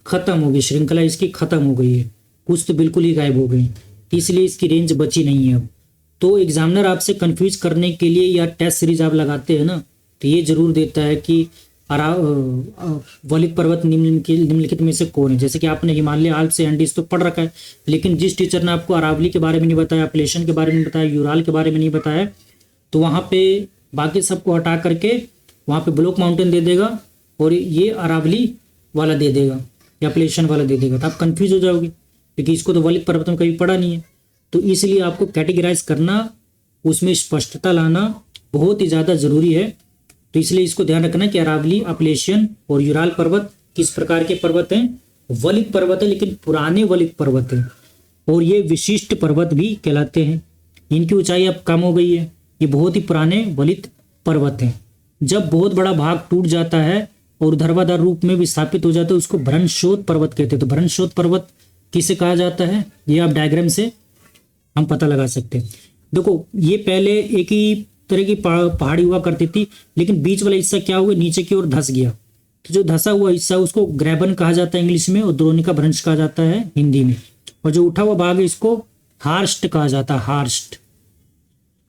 खत्म हो गई, श्रृंखला इसकी खत्म हो गई है, कुछ तो बिल्कुल ही गायब हो गई, इसलिए इसकी रेंज बची नहीं है अब। तो एग्जामिनर आपसे कंफ्यूज करने के लिए या टेस्ट सीरीज आप लगाते हैं ना, तो ये जरूर देता है कि वलित पर्वत निम्नलिखित में से कौन है। जैसे कि आपने हिमालय, आल्प्स, एंडीज तो पढ़ रखा है, लेकिन जिस टीचर ने आपको अरावली के बारे में नहीं बताया, अपलेशन के बारे में नहीं बताया, यूराल के बारे में नहीं बताया, तो वहाँ पे बाकी सबको हटा करके वहाँ पे ब्लॉक माउंटेन दे देगा और ये अरावली वाला दे देगा या अपलेशन वाला दे देगा, तो आप कन्फ्यूज हो जाओगे, क्योंकि इसको तो वलित पर्वत में कभी पढ़ा नहीं है। तो इसलिए आपको कैटेगराइज करना, उसमें स्पष्टता लाना बहुत ही ज़्यादा ज़रूरी है। तो इसलिए इसको ध्यान रखना कि अरावली, अपलेशियन और यूराल पर्वत किस प्रकार के पर्वत हैं, वलित पर्वत है, लेकिन पुराने वलित पर्वत हैं, और ये विशिष्ट पर्वत भी कहलाते हैं। इनकी ऊंचाई अब कम हो गई है, ये बहुत ही पुराने वलित पर्वत हैं। जब बहुत बड़ा भाग टूट जाता है और ऊर्ध्वाधर रूप में विस्थापित हो जाता है, उसको भ्रंशोत पर्वत कहते हैं। तो भ्रंशोत पर्वत किसे कहा जाता है, ये आप डायग्राम से हम पता लगा सकते हैं। देखो, ये पहले एक ही तरह की पहाड़ी हुआ करती थी, लेकिन बीच वाला हिस्सा क्या हुआ, नीचे की ओर धंस गया। तो जो धंसा हुआ हिस्सा उसको ग्रैबन कहा जाता है इंग्लिश में, और द्रोणिका भ्रंश कहा जाता है हिंदी में, और जो उठा हुआ भाग है इसको हार्स्ट कहा जाता है।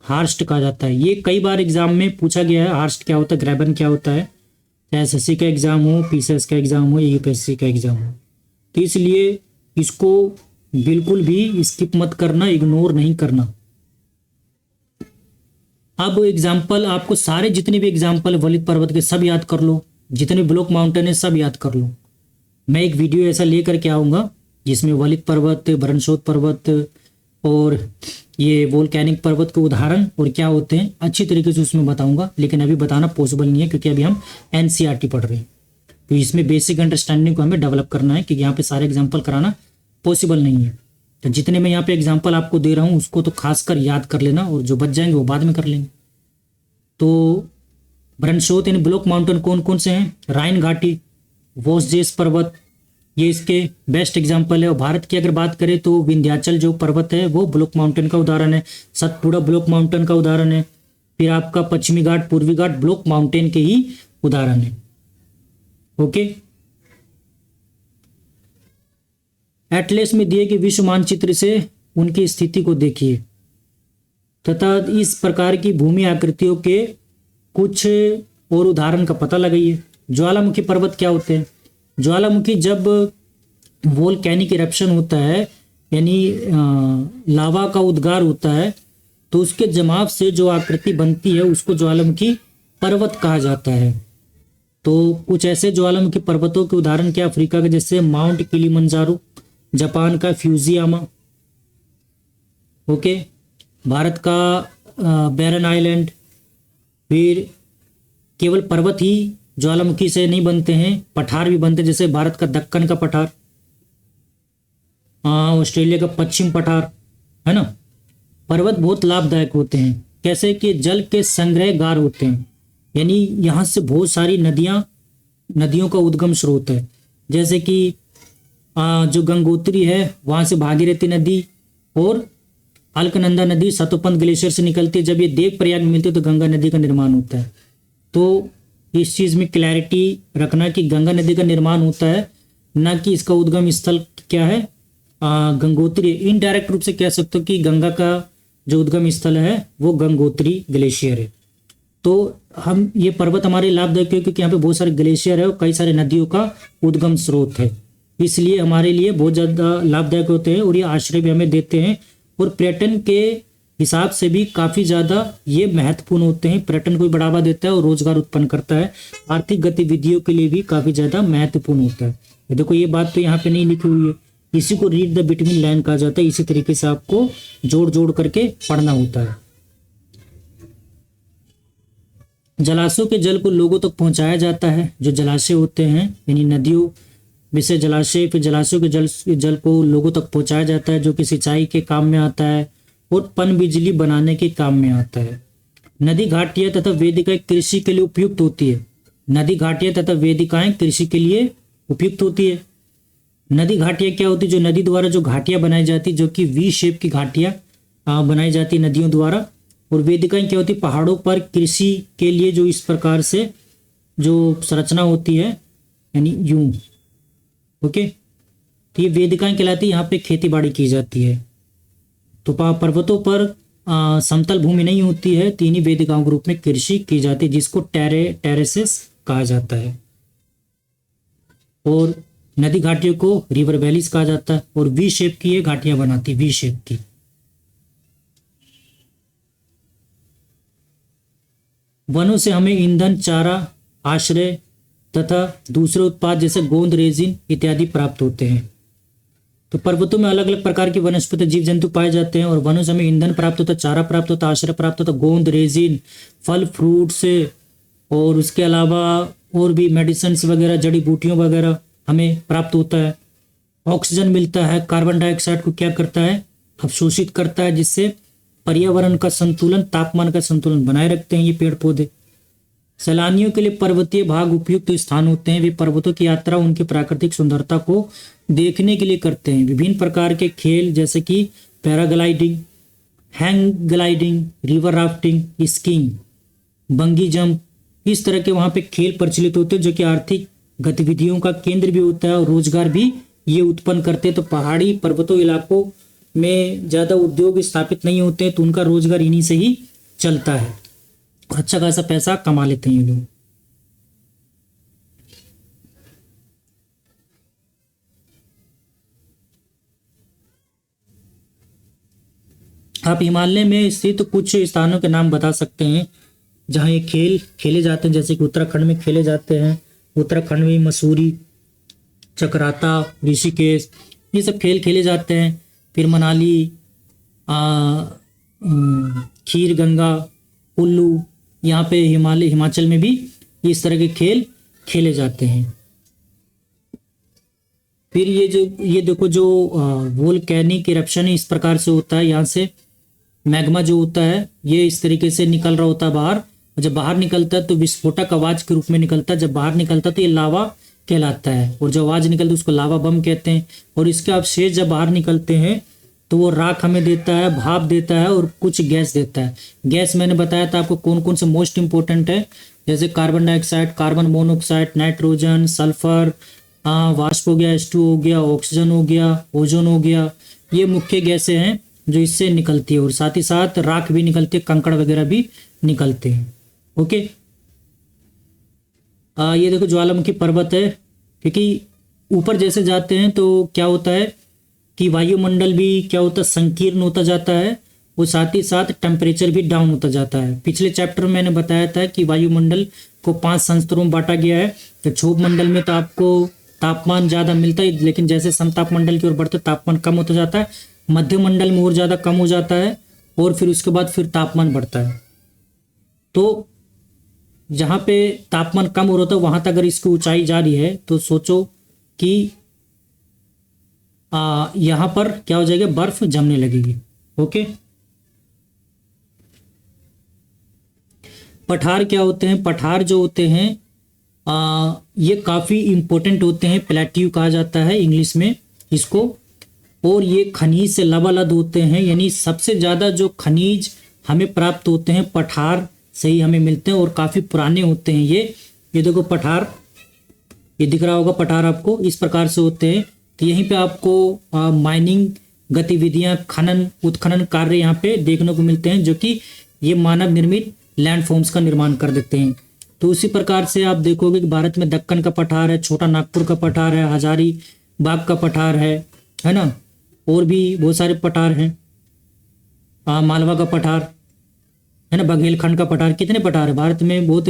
हार्स्ट कहा जाता है। ये कई बार एग्जाम में पूछा गया है, हार्स्ट क्या होता है, ग्रैबन क्या होता है, चाहे एसएससी का एग्जाम हो, पीसीएस का एग्जाम हो या यूपीएससी का एग्जाम हो। तो इसलिए इसको बिल्कुल भी स्किप मत करना, इग्नोर नहीं करना। अब एग्जाम्पल आपको सारे जितने भी एग्जाम्पल वलित पर्वत के सब याद कर लो, जितने ब्लॉक माउंटेन है सब याद कर लो। मैं एक वीडियो ऐसा लेकर के आऊँगा जिसमें वलित पर्वत, भ्रंशोत पर्वत और ये वोल्केनिक पर्वत के उदाहरण और क्या होते हैं अच्छी तरीके से उसमें बताऊंगा, लेकिन अभी बताना पॉसिबल नहीं है क्योंकि अभी हम एनसीईआरटी पढ़ रहे हैं। तो इसमें बेसिक अंडरस्टैंडिंग को हमें डेवलप करना है, क्योंकि यहाँ पे सारे एग्जाम्पल कराना पॉसिबल नहीं है। तो जितने मैं यहाँ पे एग्जाम्पल आपको दे रहा हूँ उसको तो खासकर याद कर लेना, और जो बच जाएंगे वो बाद में कर लेंगे। तो भ्रंशोत यानी ब्लॉक माउंटेन कौन कौन से हैं, राइन घाटी, वोसजेस पर्वत, ये इसके बेस्ट एग्जाम्पल है। और भारत की अगर बात करें तो विंध्याचल जो पर्वत है वो ब्लॉक माउंटेन का उदाहरण है, सतपुड़ा ब्लॉक माउंटेन का उदाहरण है, फिर आपका पश्चिमी घाट, पूर्वी घाट ब्लॉक माउंटेन के ही उदाहरण है। ओके, एटलस में दिए गए विश्व मानचित्र से उनकी स्थिति को देखिए तथा इस प्रकार की भूमि आकृतियों के कुछ और उदाहरण का पता लगाइए। ज्वालामुखी पर्वत क्या होते हैं, ज्वालामुखी जब वोल्केनिक इरप्शन होता है यानी लावा का उद्गार होता है तो उसके जमाव से जो आकृति बनती है उसको ज्वालामुखी पर्वत कहा जाता है। तो कुछ ऐसे ज्वालामुखी पर्वतों के उदाहरण क्या, अफ्रीका के जैसे माउंट किलिमंजारो, जापान का फ्यूजियामा, ओके, भारत का बैरन आइलैंड। फिर केवल पर्वत ही ज्वालामुखी से नहीं बनते हैं, पठार भी बनते हैं, जैसे भारत का दक्कन का पठार, ऑस्ट्रेलिया का पश्चिम पठार, है ना। पर्वत बहुत लाभदायक होते हैं, कैसे कि जल के संग्रहगार होते हैं, यानी यहाँ से बहुत सारी नदियों का उद्गम स्रोत है। जैसे कि जो गंगोत्री है वहाँ से भागीरथी नदी और अलकनंदा नदी सतोपंथ ग्लेशियर से निकलती है। जब ये देवप्रयाग में मिलती है तो गंगा नदी का निर्माण होता है। तो इस चीज़ में क्लैरिटी रखना कि गंगा नदी का निर्माण होता है, ना कि इसका उद्गम स्थल क्या है गंगोत्री। इनडायरेक्ट रूप से कह सकते हो कि गंगा का जो उद्गम स्थल है वो गंगोत्री ग्लेशियर है। तो हम ये पर्वत हमारे लाभदायक है क्योंकि यहाँ पे बहुत सारे ग्लेशियर है और कई सारे नदियों का उद्गम स्रोत है, इसलिए हमारे लिए बहुत ज़्यादा लाभदायक होते हैं और ये आश्रय भी हमें देते हैं। और पर्यटन के हिसाब से भी काफ़ी ज़्यादा ये महत्वपूर्ण होते हैं। पर्यटन को भी बढ़ावा देता है और रोजगार उत्पन्न करता है, आर्थिक गतिविधियों के लिए भी काफ़ी ज़्यादा महत्वपूर्ण होता है। देखो ये बात तो यहाँ पे नहीं लिखी हुई है, इसी को रीड द बिटवीन लाइन कहा जाता है। इसी तरीके से आपको जोड़ जोड़ करके पढ़ना होता है। जलाशयों के जल को लोगों तक पहुंचाया जाता है। जो जलाशय होते हैं यानी नदियों विषय जलाशय, फिर जलाशयों के जल को लोगों तक पहुंचाया जाता है, जो कि सिंचाई के काम में आता है और पनबिजली बनाने के काम में आता है। नदी घाटियां तथा वेदिकाएं कृषि के लिए उपयुक्त होती है। नदी घाटियां तथा वेदिकाएं कृषि के लिए उपयुक्त होती है। नदी घाटियां क्या होती है? जो नदी द्वारा जो घाटियां बनाई जाती, जो कि वी शेप की घाटियां बनाई जाती नदियों द्वारा। और वेदिकाएं क्या होती? पहाड़ों पर कृषि के लिए जो इस प्रकार से जो संरचना होती है, यानी यूं। ओके, तो ये वेदिकाएं कहलाती है। यहाँ पे खेती बाड़ी की जाती है। तो पर्वतों पर समतल भूमि नहीं होती है, तो इन्हीं वेदिकाओं के रूप में कृषि की जाती है, जिसको टेरेसेस कहा जाता है। और नदी घाटियों को रिवर वैलीज कहा जाता है। और वी शेप की ये घाटियां बनाती, वी शेप की। वनों से हमें ईंधन, चारा, आश्रय तथा दूसरे उत्पाद जैसे गोंद, रेजिन इत्यादि प्राप्त होते हैं। तो पर्वतों में अलग अलग प्रकार के वनस्पति जीव जंतु पाए जाते हैं और वनों से हमें ईंधन प्राप्त होता है, चारा प्राप्त होता है, आश्रय प्राप्त होता है, गोंद, रेजिन, फल फ्रूट से, और उसके अलावा और भी मेडिसिन वगैरह, जड़ी बूटियों वगैरह हमें प्राप्त होता है। ऑक्सीजन मिलता है। कार्बन डाइऑक्साइड को क्या करता है? अवशोषित करता है, जिससे पर्यावरण का संतुलन, तापमान का संतुलन बनाए रखते हैं ये पेड़ पौधे। सैलानियों के लिए पर्वतीय भाग उपयुक्त स्थान होते हैं। वे पर्वतों की यात्रा उनकी प्राकृतिक सुंदरता को देखने के लिए करते हैं। विभिन्न प्रकार के खेल जैसे कि paragliding, hang gliding, river rafting, skiing, bungee jump, इस तरह के वहाँ पे खेल प्रचलित होते हैं, जो कि आर्थिक गतिविधियों का केंद्र भी होता है और रोजगार भी ये उत्पन्न करते हैं। तो पहाड़ी पर्वतों इलाकों में ज़्यादा उद्योग स्थापित नहीं होते हैं, तो उनका रोजगार इन्हीं से ही चलता है और अच्छा खासा पैसा कमा लेते हैं ये लोग। आप हिमालय में स्थित कुछ स्थानों के नाम बता सकते हैं जहाँ ये खेल खेले जाते हैं। जैसे कि उत्तराखंड में खेले जाते हैं, उत्तराखंड में मसूरी, चक्राता, ऋषिकेश, ये सब खेल खेले जाते हैं। फिर मनाली, खीर गंगा, कुल्लू, यहाँ पे हिमाचल में भी इस तरह के खेल खेले जाते हैं। फिर ये देखो जो वोल्केनिक इरप्शन इस प्रकार से होता है। यहाँ से मैग्मा जो होता है ये इस तरीके से निकल रहा होता है बाहर। जब बाहर निकलता है तो विस्फोटक आवाज के रूप में निकलता है। जब बाहर निकलता है तो ये लावा कहलाता है, और जो आवाज निकलती है उसको लावा बम कहते हैं। और इसके अवशेष जब बाहर निकलते हैं तो वो राख हमें देता है, भाप देता है और कुछ गैस देता है। गैस मैंने बताया था आपको कौन कौन से मोस्ट इंपॉर्टेंट है, जैसे carbon dioxide, carbon monoxide, nitrogen, sulphur, वाष्प हो गया, H2 हो गया, ऑक्सीजन हो गया, ओजोन हो गया। ये मुख्य गैसें हैं जो इससे निकलती है, और साथ ही साथ राख भी निकलती है, कंकड़ वगैरह भी निकलते हैं। ओके, ये देखो ज्वालामुखी पर्वत है, क्योंकि ऊपर जैसे जाते हैं तो क्या होता है कि वायुमंडल भी क्या होता है, संकीर्ण होता जाता है, और साथ ही साथ टेम्परेचर भी डाउन होता जाता है। पिछले चैप्टर में मैंने बताया था कि वायुमंडल को 5 संस्तरों में बांटा गया है। तो क्षोभ मंडल में तो आपको तापमान ज़्यादा मिलता है, लेकिन जैसे समताप मंडल की ओर बढ़ते तापमान कम होता जाता है। मध्य मंडल में और ज़्यादा कम हो जाता है, और फिर उसके बाद फिर तापमान बढ़ता है। तो जहाँ पे तापमान कम हो रहा था वहाँ तक अगर इसकी ऊंचाई जा रही है तो सोचो कि यहाँ पर क्या हो जाएगा, बर्फ जमने लगेगी। ओके। पठार क्या होते हैं? पठार जो होते हैं ये काफ़ी इम्पोर्टेंट होते हैं, प्लेट्यू कहा जाता है इंग्लिश में इसको। और ये खनिज से लबालब होते हैं, यानी सबसे ज़्यादा जो खनिज हमें प्राप्त होते हैं पठार से ही हमें मिलते हैं, और काफ़ी पुराने होते हैं ये देखो पठार, ये दिख रहा होगा पठार आपको, इस प्रकार से होते हैं। तो यहीं पे आपको माइनिंग गतिविधियां, खनन उत्खनन कार्य यहाँ पे देखने को मिलते हैं, जो कि ये मानव निर्मित लैंडफॉर्म्स का निर्माण कर देते हैं। तो उसी प्रकार से आप देखोगे कि भारत में दक्कन का पठार है, छोटा नागपुर का पठार है, हजारी बाग का पठार है ना, और भी बहुत सारे पठार हैं, मालवा का पठार है ना, बघेलखंड का पठार, कितने पठार है भारत में? बहुत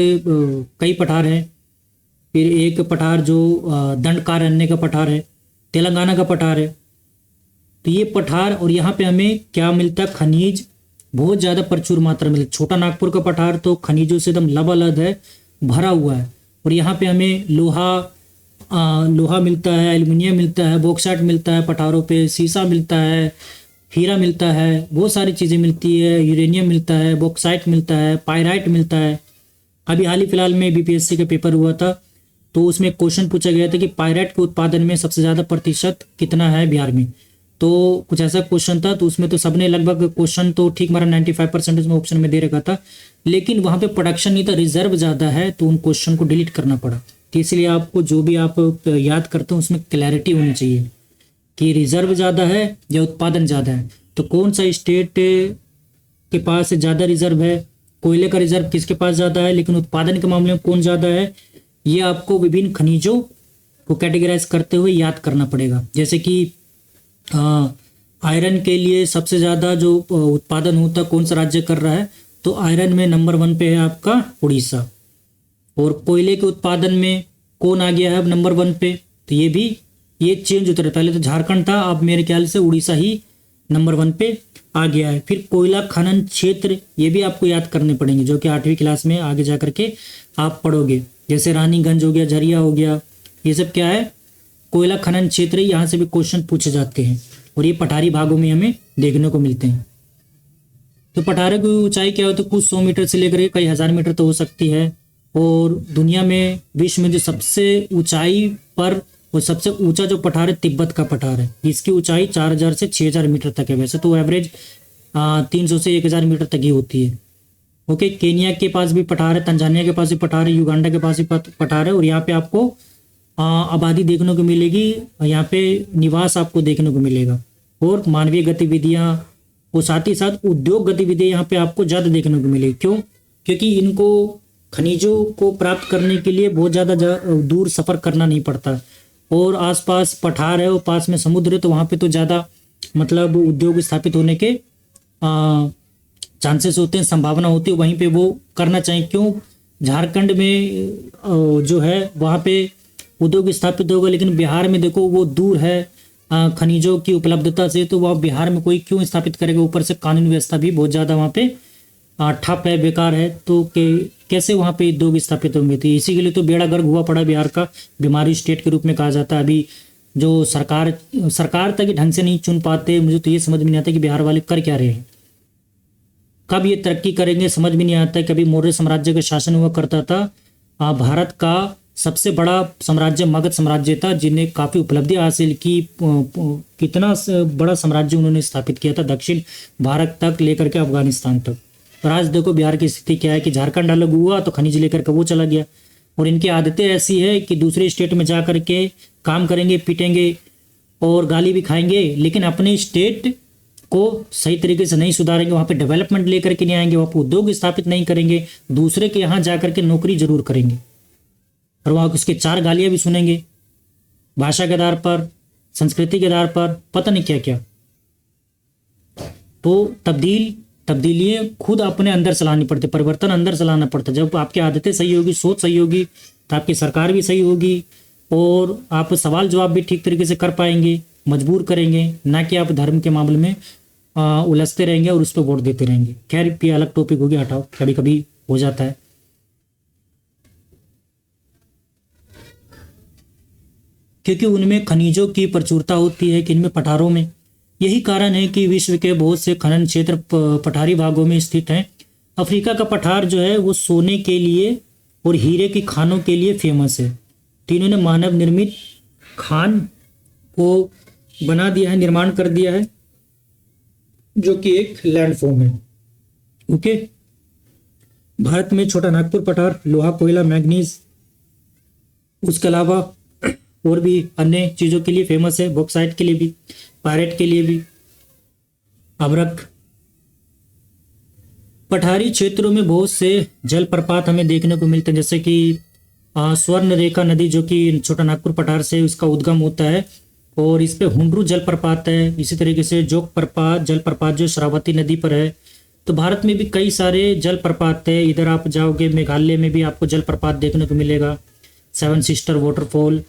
कई पठार हैं। फिर एक पठार जो दंडकारण्य का पठार है, तेलंगाना का पठार है। तो ये पठार, और यहाँ पे हमें क्या मिलता है? खनिज बहुत ज़्यादा प्रचुर मात्रा में। छोटा नागपुर का पठार तो खनिजों से एकदम लबालब है, भरा हुआ है। और यहाँ पे हमें लोहा मिलता है, एल्युमिनियम मिलता है, बॉक्साइट मिलता है पठारों पे, शीशा मिलता है, हीरा मिलता है, बहुत सारी चीज़ें मिलती है, यूरेनियम मिलता है, बॉक्साइट मिलता है, पायराइट मिलता है। अभी हाल ही फिलहाल में बीपीएससी का पेपर हुआ था, तो उसमें क्वेश्चन पूछा गया था कि पायराइट के उत्पादन में सबसे ज़्यादा प्रतिशत कितना है बिहार में। तो कुछ ऐसा क्वेश्चन था, तो उसमें तो सबने लगभग क्वेश्चन तो ठीक मारा, 95% उसमें ऑप्शन में दे रखा था, लेकिन वहाँ पे प्रोडक्शन नहीं था, रिजर्व ज़्यादा है, तो उन क्वेश्चन को डिलीट करना पड़ा। तो इसलिए आपको जो भी आप याद करते हो उसमें क्लैरिटी होनी चाहिए कि रिजर्व ज़्यादा है या उत्पादन ज़्यादा है। तो कौन सा स्टेट के पास ज़्यादा रिजर्व है, कोयले का रिजर्व किसके पास ज़्यादा है, लेकिन उत्पादन के मामले में कौन ज़्यादा है, ये आपको विभिन्न खनिजों को कैटेगराइज करते हुए याद करना पड़ेगा। जैसे कि आयरन के लिए सबसे ज़्यादा जो उत्पादन होता कौन सा राज्य कर रहा है, तो आयरन में नंबर 1 पे है आपका उड़ीसा। और कोयले के उत्पादन में कौन आ गया है अब नंबर 1 पे, तो ये चेंज होता है, पहले तो झारखंड था, अब मेरे ख्याल से उड़ीसा ही नंबर 1 पे आ गया है। फिर कोयला खनन क्षेत्र, ये भी आपको याद करने पड़ेंगे, जो कि 8वीं क्लास में आगे जा करके आप पढ़ोगे। जैसे रानीगंज हो गया, झरिया हो गया, ये सब क्या है? कोयला खनन क्षेत्र। यहाँ से भी क्वेश्चन पूछे जाते हैं, और ये पठारी भागों में हमें देखने को मिलते हैं। तो पठारों की ऊंचाई क्या होती है? कुछ 100 मीटर से लेकर कई हज़ार मीटर तो हो सकती है। और दुनिया में, विश्व में जो सबसे ऊंचाई पर और सबसे ऊंचा जो पठार है, तिब्बत का पठार है। इसकी ऊंचाई 4000 से 6000 मीटर तक है। वैसे तो एवरेज 300 से 1000 मीटर तक ही होती है। ओके, केनिया के पास भी पठार है, तंजानिया के पास भी पठार है, युगांडा के पास भी पठार है। और यहाँ पे आपको आबादी देखने को मिलेगी, यहाँ पे निवास आपको देखने को मिलेगा, और मानवीय गतिविधियाँ और साथ ही साथ उद्योग गतिविधियाँ यहाँ पे आपको ज़्यादा देखने को मिलेगी। क्यों? क्योंकि इनको खनिजों को प्राप्त करने के लिए बहुत ज़्यादा दूर सफ़र करना नहीं पड़ता, और आसपास पठार है और पास में समुद्र है, तो वहाँ पे तो ज़्यादा मतलब उद्योग स्थापित होने के चांसेस होते हैं, संभावना होती है, वहीं पे वो करना चाहिए। क्यों? झारखंड में जो है वहाँ पे उद्योग स्थापित होगा, लेकिन बिहार में देखो वो दूर है खनिजों की उपलब्धता से, तो वह बिहार में कोई क्यों स्थापित करेगा? ऊपर से कानून व्यवस्था भी बहुत ज़्यादा वहाँ पे ठप है, बेकार है, तो कैसे वहाँ पे उद्योग स्थापित होंगे? तो इसी के लिए तो बेड़ा गर्क हुआ पड़ा बिहार का, बीमारी स्टेट के रूप में कहा जाता है। अभी जो सरकार तक ढंग से नहीं चुन पाते। मुझे तो ये समझ में नहीं आता कि बिहार वाले कर क्या रहे हैं, कब ये तरक्की करेंगे समझ में नहीं आता है। कभी मौर्य साम्राज्य का शासन हुआ करता था। भारत का सबसे बड़ा साम्राज्य मगध साम्राज्य था, जिन्हें काफ़ी उपलब्धि हासिल की। कितना बड़ा साम्राज्य उन्होंने स्थापित किया था, दक्षिण भारत तक लेकर के अफगानिस्तान तक। और आज देखो बिहार की स्थिति क्या है कि झारखंड अलग हुआ तो खनिज लेकर के वो चला गया। और इनकी आदतें ऐसी है कि दूसरे स्टेट में जा कर के काम करेंगे, पीटेंगे और गाली भी खाएंगे, लेकिन अपने स्टेट को सही तरीके से नहीं सुधारेंगे, वहाँ पे डेवलपमेंट लेकर के नहीं आएंगे, वहाँ पर उद्योग स्थापित नहीं करेंगे, दूसरे के यहाँ जा करके नौकरी जरूर करेंगे, और वहाँ उसके 4 गालियाँ भी सुनेंगे, भाषा के आधार पर, संस्कृति के आधार पर, पता नहीं क्या क्या। तो तब्दीलियाँ खुद अपने अंदर से लानी पड़ती, परिवर्तन अंदर से लाना पड़ता। जब आपकी आदतें सही होगी, सोच सही होगी, तो आपकी सरकार भी सही होगी, और आप सवाल जवाब भी ठीक तरीके से कर पाएंगे, मजबूर करेंगे, ना कि आप धर्म के मामले में उलझते रहेंगे और उस पर वोट देते रहेंगे। खैर, ये अलग टॉपिक होगी, हटाओ, कभी कभी हो जाता है। क्योंकि उनमें खनिजों की प्रचुरता होती है, कि इनमें पठारों में यही कारण है कि विश्व के बहुत से खनन क्षेत्र पठारी भागों में स्थित हैं। अफ्रीका का पठार जो है वो सोने के लिए और हीरे की खानों के लिए फेमस है। तो इन्होंने मानव निर्मित खान को बना दिया है, निर्माण कर दिया है, जो कि एक लैंडफॉर्म है। ओके, भारत में छोटा नागपुर पठार लोहा, कोयला, मैग्नीज, उसके अलावा और भी अन्य चीज़ों के लिए फेमस है, बॉक्साइट के लिए भी, पायरेट के लिए भी, अभ्रक। पठारी क्षेत्रों में बहुत से जलप्रपात हमें देखने को मिलते हैं, जैसे कि स्वर्ण रेखा नदी जो कि छोटा नागपुर पठार से उसका उद्गम होता है और इस पे हुंड्रू जलप्रपात है। इसी तरीके से जोग प्रपात जलप्रपात जो श्रावती नदी पर है। तो भारत में भी कई सारे जलप्रपात है। इधर आप जाओगे मेघालय में भी आपको जलप्रपात देखने को मिलेगा, 7 सिस्टर वाटरफॉल।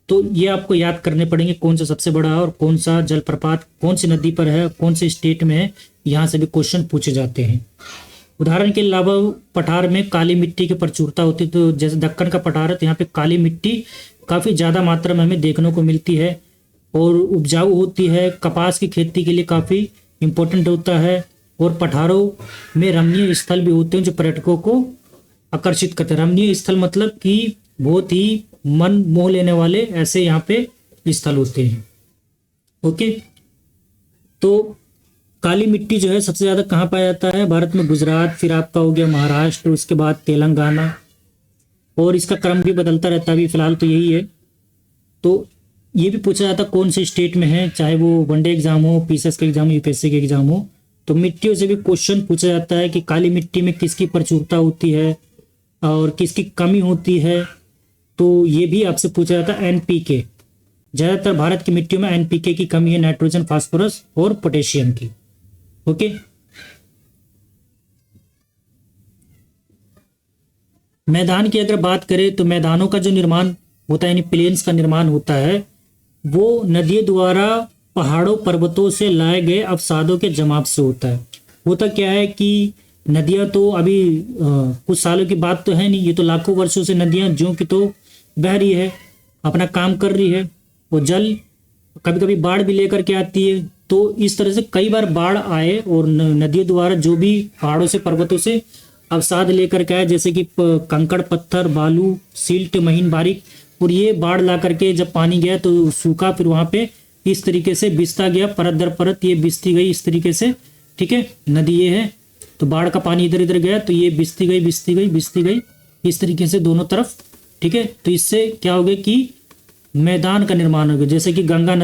तो ये आपको याद करने पड़ेंगे कौन सा सबसे बड़ा है और कौन सा जलप्रपात कौन सी नदी पर है, कौन से स्टेट में है। यहाँ से भी क्वेश्चन पूछे जाते हैं। उदाहरण के अलावा पठार में काली मिट्टी की प्रचुरता होती है। तो जैसे दक्कन का पठार है तो यहाँ पे काली मिट्टी काफ़ी ज़्यादा मात्रा में हमें देखने को मिलती है और उपजाऊ होती है। कपास की खेती के लिए काफ़ी इम्पोर्टेंट होता है और पठारों में रमणीय स्थल भी होते हैं जो पर्यटकों को आकर्षित करते हैं। रमणीय स्थल मतलब कि बहुत ही मन मोह लेने वाले ऐसे यहाँ पे स्थल होते हैं। ओके, तो काली मिट्टी जो है सबसे ज़्यादा कहाँ पाया जाता है? भारत में गुजरात, फिर आपका हो गया महाराष्ट्र, उसके बाद तेलंगाना, और इसका क्रम भी बदलता रहता है। अभी फिलहाल तो यही है। तो ये भी पूछा जाता है कौन से स्टेट में है, चाहे वो वनडे एग्जाम हो, पीसीएस के एग्जाम हो, यूपीएससी के एग्जाम हो। तो मिट्टियों से भी क्वेश्चन पूछा जाता है कि काली मिट्टी में किसकी प्रचुरता होती है और किसकी कमी होती है। तो ये भी आपसे पूछा जाता है। एनपीके, ज़्यादातर भारत की मिट्टियों में एनपीके की कमी है, नाइट्रोजन, फास्फोरस और पोटेशियम की। ओके, मैदान की अगर बात करें तो मैदानों का जो निर्माण होता है यानी प्लेन्स का निर्माण होता है वो नदियों द्वारा पहाड़ों पर्वतों से लाए गए अवसादों के जमाव से होता है। होता क्या है कि नदियां तो अभी कुछ सालों की बात तो है नहीं, ये तो लाखों वर्षों से नदियां ज्यों की तो बह रही है, अपना काम कर रही है। वो जल कभी कभी बाढ़ भी लेकर के आती है। तो इस तरह से कई बार बाढ़ आए और नदियों द्वारा जो भी पहाड़ों से पर्वतों से अवसाद लेकर के आए, जैसे कि कंकड़, पत्थर, बालू, सिल्ट, महीन, बारीक, और ये बाढ़ ला करके जब पानी गया तो सूखा, फिर वहां पे इस तरीके से बिसता गया, परत दर परत ये बिसती गई इस तरीके से। ठीक है, नदी ये है तो बाढ़ का पानी इधर इधर गया तो ये बिसती गई बिसती गई बिसती गई इस तरीके से दोनों तरफ। ठीक है, तो इससे क्या हो गया कि मैदान का निर्माण हो गया। जैसे कि गंगा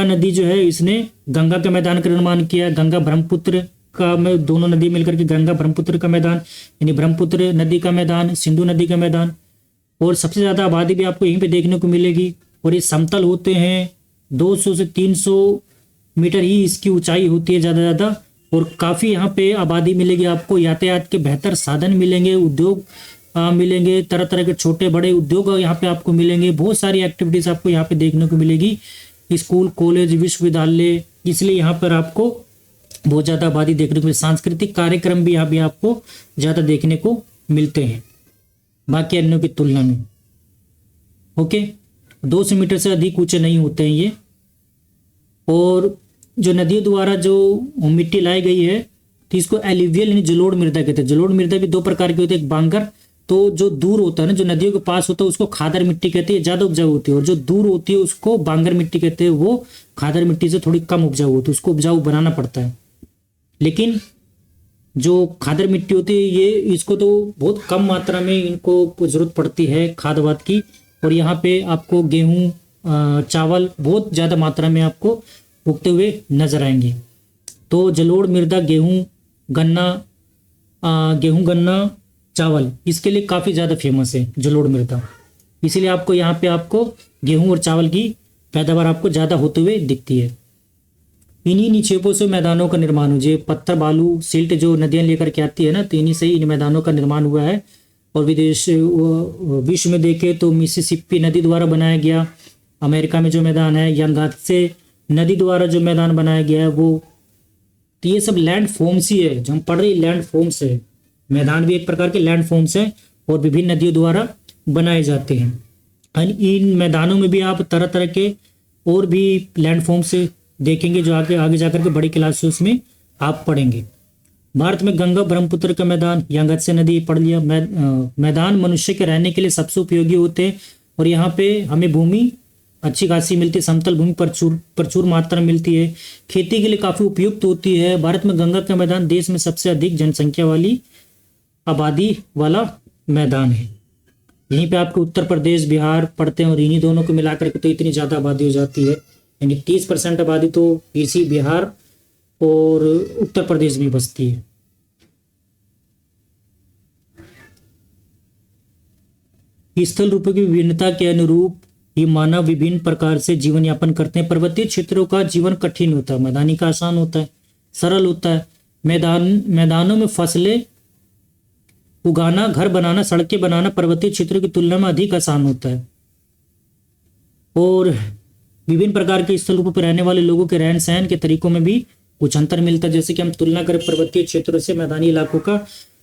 नदी जो है, इसने गंगा के मैदान का निर्माण किया। गंगा ब्रह्मपुत्र का में दोनों नदी मिलकर के गंगा ब्रह्मपुत्र का मैदान यानी ब्रह्मपुत्र नदी का मैदान, सिंधु नदी का मैदान। और सबसे ज़्यादा आबादी भी आपको यहीं पे देखने को मिलेगी। और ये समतल होते हैं, 200 से 300 मीटर ही इसकी ऊंचाई होती है ज़्यादा। और काफ़ी यहाँ पे आबादी मिलेगी आपको, यातायात के बेहतर साधन मिलेंगे, उद्योग मिलेंगे, तरह तरह के छोटे बड़े उद्योग यहाँ पे आपको मिलेंगे। बहुत सारी एक्टिविटीज़ आपको यहाँ पे देखने को मिलेगी, स्कूल, कॉलेज, विश्वविद्यालय। इसलिए यहाँ पर आपको बहुत ज़्यादा आबादी देखने को मिले। सांस्कृतिक कार्यक्रम भी यहाँ पे आपको ज़्यादा देखने को मिलते हैं बाकी अन्यों की तुलना में। ओके, 200 मीटर से अधिक ऊंचे नहीं होते हैं ये। और जो नदियों द्वारा जो मिट्टी लाई गई है तो इसको एलिवियल यानी जलोढ़ मृदा कहते हैं। जलोढ़ मृदा भी 2 प्रकार की होती है, एक बांगर, तो जो दूर होता है ना, जो नदियों के पास होता है उसको खादर मिट्टी कहते हैं, ज़्यादा उपजाऊ होती है। और जो दूर होती है उसको बांगर मिट्टी कहते हैं, वो खादर मिट्टी से थोड़ी कम उपजाऊ होती है, उसको उपजाऊ बनाना पड़ता है। लेकिन जो खादर मिट्टी होती है ये इसको तो बहुत कम मात्रा में इनको जरूरत पड़ती है खाद वाद की। और यहाँ पे आपको गेहूँ, चावल बहुत ज़्यादा मात्रा में आपको उगते हुए नजर आएंगे। तो जलोढ़ मृदा गेहूँ, गन्ना, चावल, इसके लिए काफ़ी ज़्यादा फेमस है जलोढ़ मृदा। इसीलिए आपको यहाँ पे आपको गेहूँ और चावल की पैदावार आपको ज़्यादा होते हुए दिखती है। इन्हीं निक्षेपों से मैदानों का निर्माण हो, जो पत्थर, बालू, सिल्ट जो नदियाँ लेकर के आती है ना, तो इन्हीं से ही इन मैदानों का निर्माण हुआ है। और विश्व में देखें तो मिसिसिपी नदी द्वारा बनाया गया अमेरिका में जो मैदान है, यांगात्से नदी द्वारा जो मैदान बनाया गया है वो, तो ये सब लैंड फॉर्म्स ही है जो हम पढ़ रहे, लैंड फॉर्म्स है। मैदान भी एक प्रकार के लैंड फॉर्म्स हैं और विभिन्न नदियों द्वारा बनाए जाते हैं। इन मैदानों में भी आप तरह तरह के और भी लैंड फॉर्म्स देखेंगे, जो आगे आगे जाकर के बड़ी क्लासेस में आप पढ़ेंगे। भारत में गंगा ब्रह्मपुत्र का मैदान, यांगत्से नदी पढ़ लिया। मैदान मनुष्य के रहने के लिए सबसे उपयोगी होते हैं और यहाँ पे हमें भूमि अच्छी खासी मिलती है, समतल भूमि प्रचुर प्रचुर मात्रा में मिलती है, खेती के लिए काफ़ी उपयुक्त होती है। भारत में गंगा का मैदान देश में सबसे अधिक जनसंख्या वाली आबादी वाला मैदान है। यहीं पे आपको उत्तर प्रदेश बिहार पढ़ते हैं और इन्हीं दोनों को मिलाकर के तो इतनी ज़्यादा आबादी हो जाती है, यानी 30% आबादी तो इसी बिहार और उत्तर प्रदेश में बसती है। स्थल रूपों की विभिन्नता के अनुरूप ये मानव विभिन्न प्रकार से जीवन यापन करते हैं। पर्वतीय क्षेत्रों का जीवन कठिन होता है, मैदानी का आसान होता है, सरल होता है। मैदानों में फसलें उगाना, घर बनाना, सड़कें बनाना पर्वतीय क्षेत्रों की तुलना में अधिक आसान होता है। और विभिन्न प्रकार के स्थल रूपों पर रहने वाले लोगों के रहन सहन के तरीकों में भी कुछ अंतर मिलता है। जैसे कि हम तुलना करें पर्वतीय क्षेत्रों से मैदानी इलाकों का,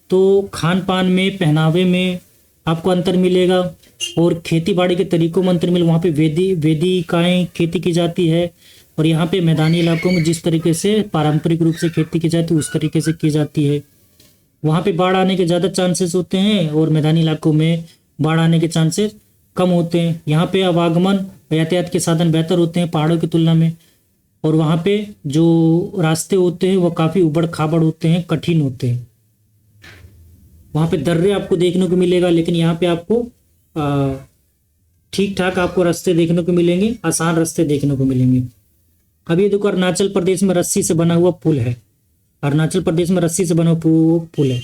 तो खान पान में, पहनावे में आपको अंतर मिलेगा और खेती बाड़ी के तरीकों में अंतर मिलेगा। वहाँ पे वेदिकाएँ खेती की जाती है और यहाँ पे मैदानी इलाकों में जिस तरीके से पारंपरिक रूप से खेती की जाती है उस तरीके से की जाती है। वहाँ पे बाढ़ आने के ज़्यादा चांसेस होते हैं और मैदानी इलाकों में बाढ़ आने के चांसेस कम होते हैं। यहाँ पे आवागमन यातायात के साधन बेहतर होते हैं पहाड़ों की तुलना में, और वहाँ पे जो रास्ते होते हैं वो काफ़ी उबड़ खाबड़ होते हैं, कठिन होते हैं। वहाँ पे दर्रे आपको देखने को मिलेगा, लेकिन यहाँ पे आपको ठीक ठाक आपको रास्ते देखने को मिलेंगे, आसान रास्ते देखने को मिलेंगे। अभी देखो अरुणाचल प्रदेश में रस्सी से बना हुआ पुल है, अरुणाचल प्रदेश में रस्सी से बना हुआ पुल है।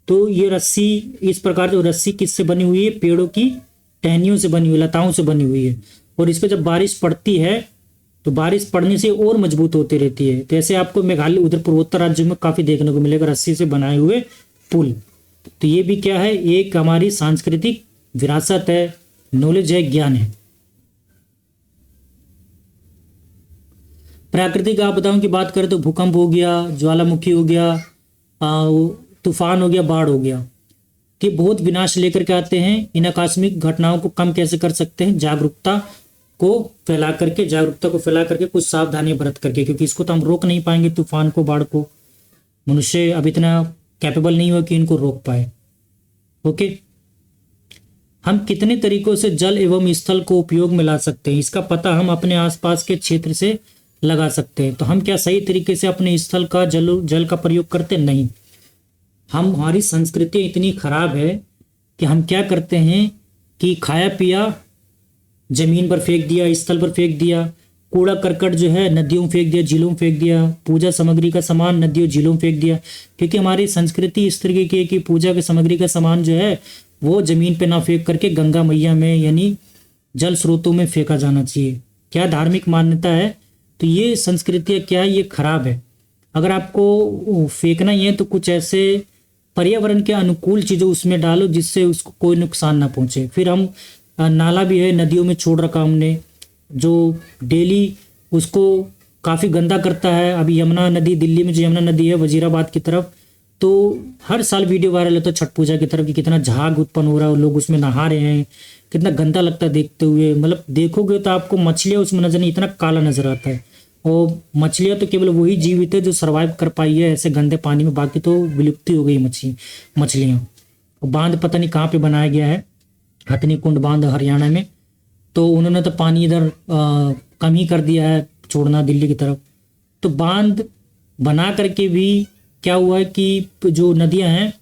तो ये रस्सी इस प्रकार जो रस्सी किससे बनी हुई है, पेड़ों की टहनियों से बनी हुई, लताओं से बनी हुई है। और इस पर जब बारिश पड़ती है तो बारिश पड़ने से और मजबूत होती रहती है। तो ऐसे आपको मेघालय उधर पूर्वोत्तर राज्यों में काफ़ी देखने को मिलेगा रस्सी से बनाए हुए पुल। तो ये भी क्या है, एक हमारी सांस्कृतिक विरासत है, नॉलेज है, ज्ञान है। प्राकृतिक आपदाओं की बात करें तो भूकंप हो गया, ज्वालामुखी हो गया, तूफान हो गया, बाढ़ हो गया, कि बहुत विनाश लेकर के आते हैं। इन आकस्मिक घटनाओं को कम कैसे कर सकते हैं, जागरूकता को फैला करके कुछ सावधानियां बरत करके, क्योंकि इसको तो हम रोक नहीं पाएंगे, तूफान को, बाढ़ को। मनुष्य अब इतना कैपेबल नहीं हुआ कि इनको रोक पाए। ओके, हम कितने तरीकों से जल एवं स्थल को उपयोग में ला सकते हैं, इसका पता हम अपने आसपास के क्षेत्र से लगा सकते हैं। तो हम क्या सही तरीके से अपने स्थल का जल का प्रयोग करते नहीं। हमारी संस्कृति इतनी खराब है कि हम क्या करते हैं कि खाया पिया जमीन पर फेंक दिया, स्थल पर फेंक दिया, कूड़ा करकट जो है नदियों में फेंक दिया, झीलों में फेंक दिया, पूजा सामग्री का सामान नदियों झीलों में फेंक दिया। क्योंकि हमारी संस्कृति इस तरीके की है कि पूजा की सामग्री का सामान जो है वो जमीन पे ना फेंक करके गंगा मैया में यानी जल स्रोतों में फेंका जाना चाहिए। क्या धार्मिक मान्यता है, तो ये संस्कृतियाँ क्या है, ये खराब है। अगर आपको फेंकना ही है तो कुछ ऐसे पर्यावरण के अनुकूल चीज़ें उसमें डालो जिससे उसको कोई नुकसान ना पहुँचे। फिर हम नाला भी है नदियों में छोड़ रखा हमने, जो डेली उसको काफ़ी गंदा करता है। अभी यमुना नदी, दिल्ली में जो यमुना नदी है वजीराबाद की तरफ, तो हर साल वीडियो वायरल होता है छठ पूजा की तरफ कि कितना झाग उत्पन्न हो रहा है और लोग उसमें नहा रहे हैं, कितना गंदा लगता है देखते हुए। मतलब देखोगे तो आपको मछलियाँ उसमें नजर नहीं, इतना काला नजर आता है। और मछलियाँ तो केवल वही जीवित है जो सर्वाइव कर पाई है ऐसे गंदे पानी में, बाकी तो विलुप्ति हो गई मछलियाँ। और बांध पता नहीं कहाँ पे बनाया गया है, हथनी कुंड बांध हरियाणा में, तो उन्होंने तो पानी इधर कम ही कर दिया है छोड़ना दिल्ली की तरफ। तो बांध बना करके भी क्या हुआ है कि जो नदियां हैं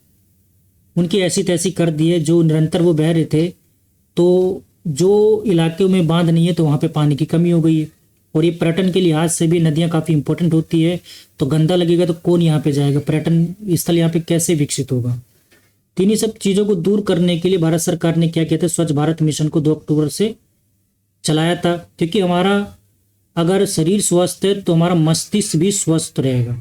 उनकी ऐसी तैसी कर दी है, जो निरंतर वो बह रहे थे। तो जो इलाके में बांध नहीं है तो वहाँ पे पानी की कमी हो गई है। और ये पर्यटन के लिहाज से भी नदियाँ काफ़ी इंपॉर्टेंट होती है। तो गंदा लगेगा तो कौन यहाँ पे जाएगा, पर्यटन स्थल यहाँ पे कैसे विकसित होगा। तो इन्हीं सब चीज़ों को दूर करने के लिए भारत सरकार ने क्या किया था, स्वच्छ भारत मिशन को 2 अक्टूबर से चलाया था। क्योंकि हमारा अगर शरीर स्वस्थ है तो हमारा मस्तिष्क भी स्वस्थ रहेगा,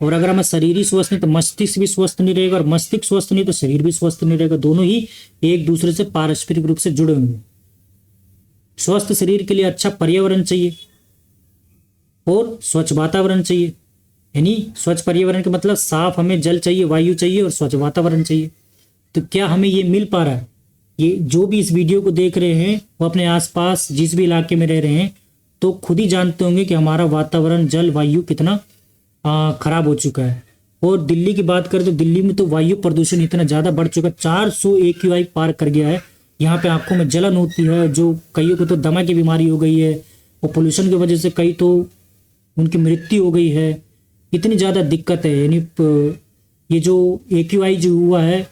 और अगर हमारा शरीर ही स्वस्थ नहीं तो मस्तिष्क भी स्वस्थ नहीं रहेगा, और मस्तिष्क स्वस्थ नहीं तो शरीर भी स्वस्थ नहीं रहेगा। दोनों ही एक दूसरे से पारस्परिक रूप से जुड़े होंगे। स्वस्थ शरीर के लिए अच्छा पर्यावरण चाहिए और स्वच्छ वातावरण चाहिए। यानी स्वच्छ पर्यावरण का मतलब साफ हमें जल चाहिए, वायु चाहिए और स्वच्छ वातावरण चाहिए। तो क्या हमें ये मिल पा रहा है? ये जो भी इस वीडियो को देख रहे हैं वो अपने आसपास जिस भी इलाके में रह रहे हैं तो खुद ही जानते होंगे कि हमारा वातावरण जल वायु कितना खराब हो चुका है। और दिल्ली की बात करें तो दिल्ली में तो वायु प्रदूषण इतना ज़्यादा बढ़ चुका है, 400 AQI पार कर गया है। यहाँ पे आंखों में जलन होती है, जो कईयों को तो दमा की बीमारी हो गई है, और पोल्यूशन की वजह से कई तो उनकी मृत्यु हो गई है। इतनी ज़्यादा दिक्कत है। यानी ये जो AQI जो हुआ है,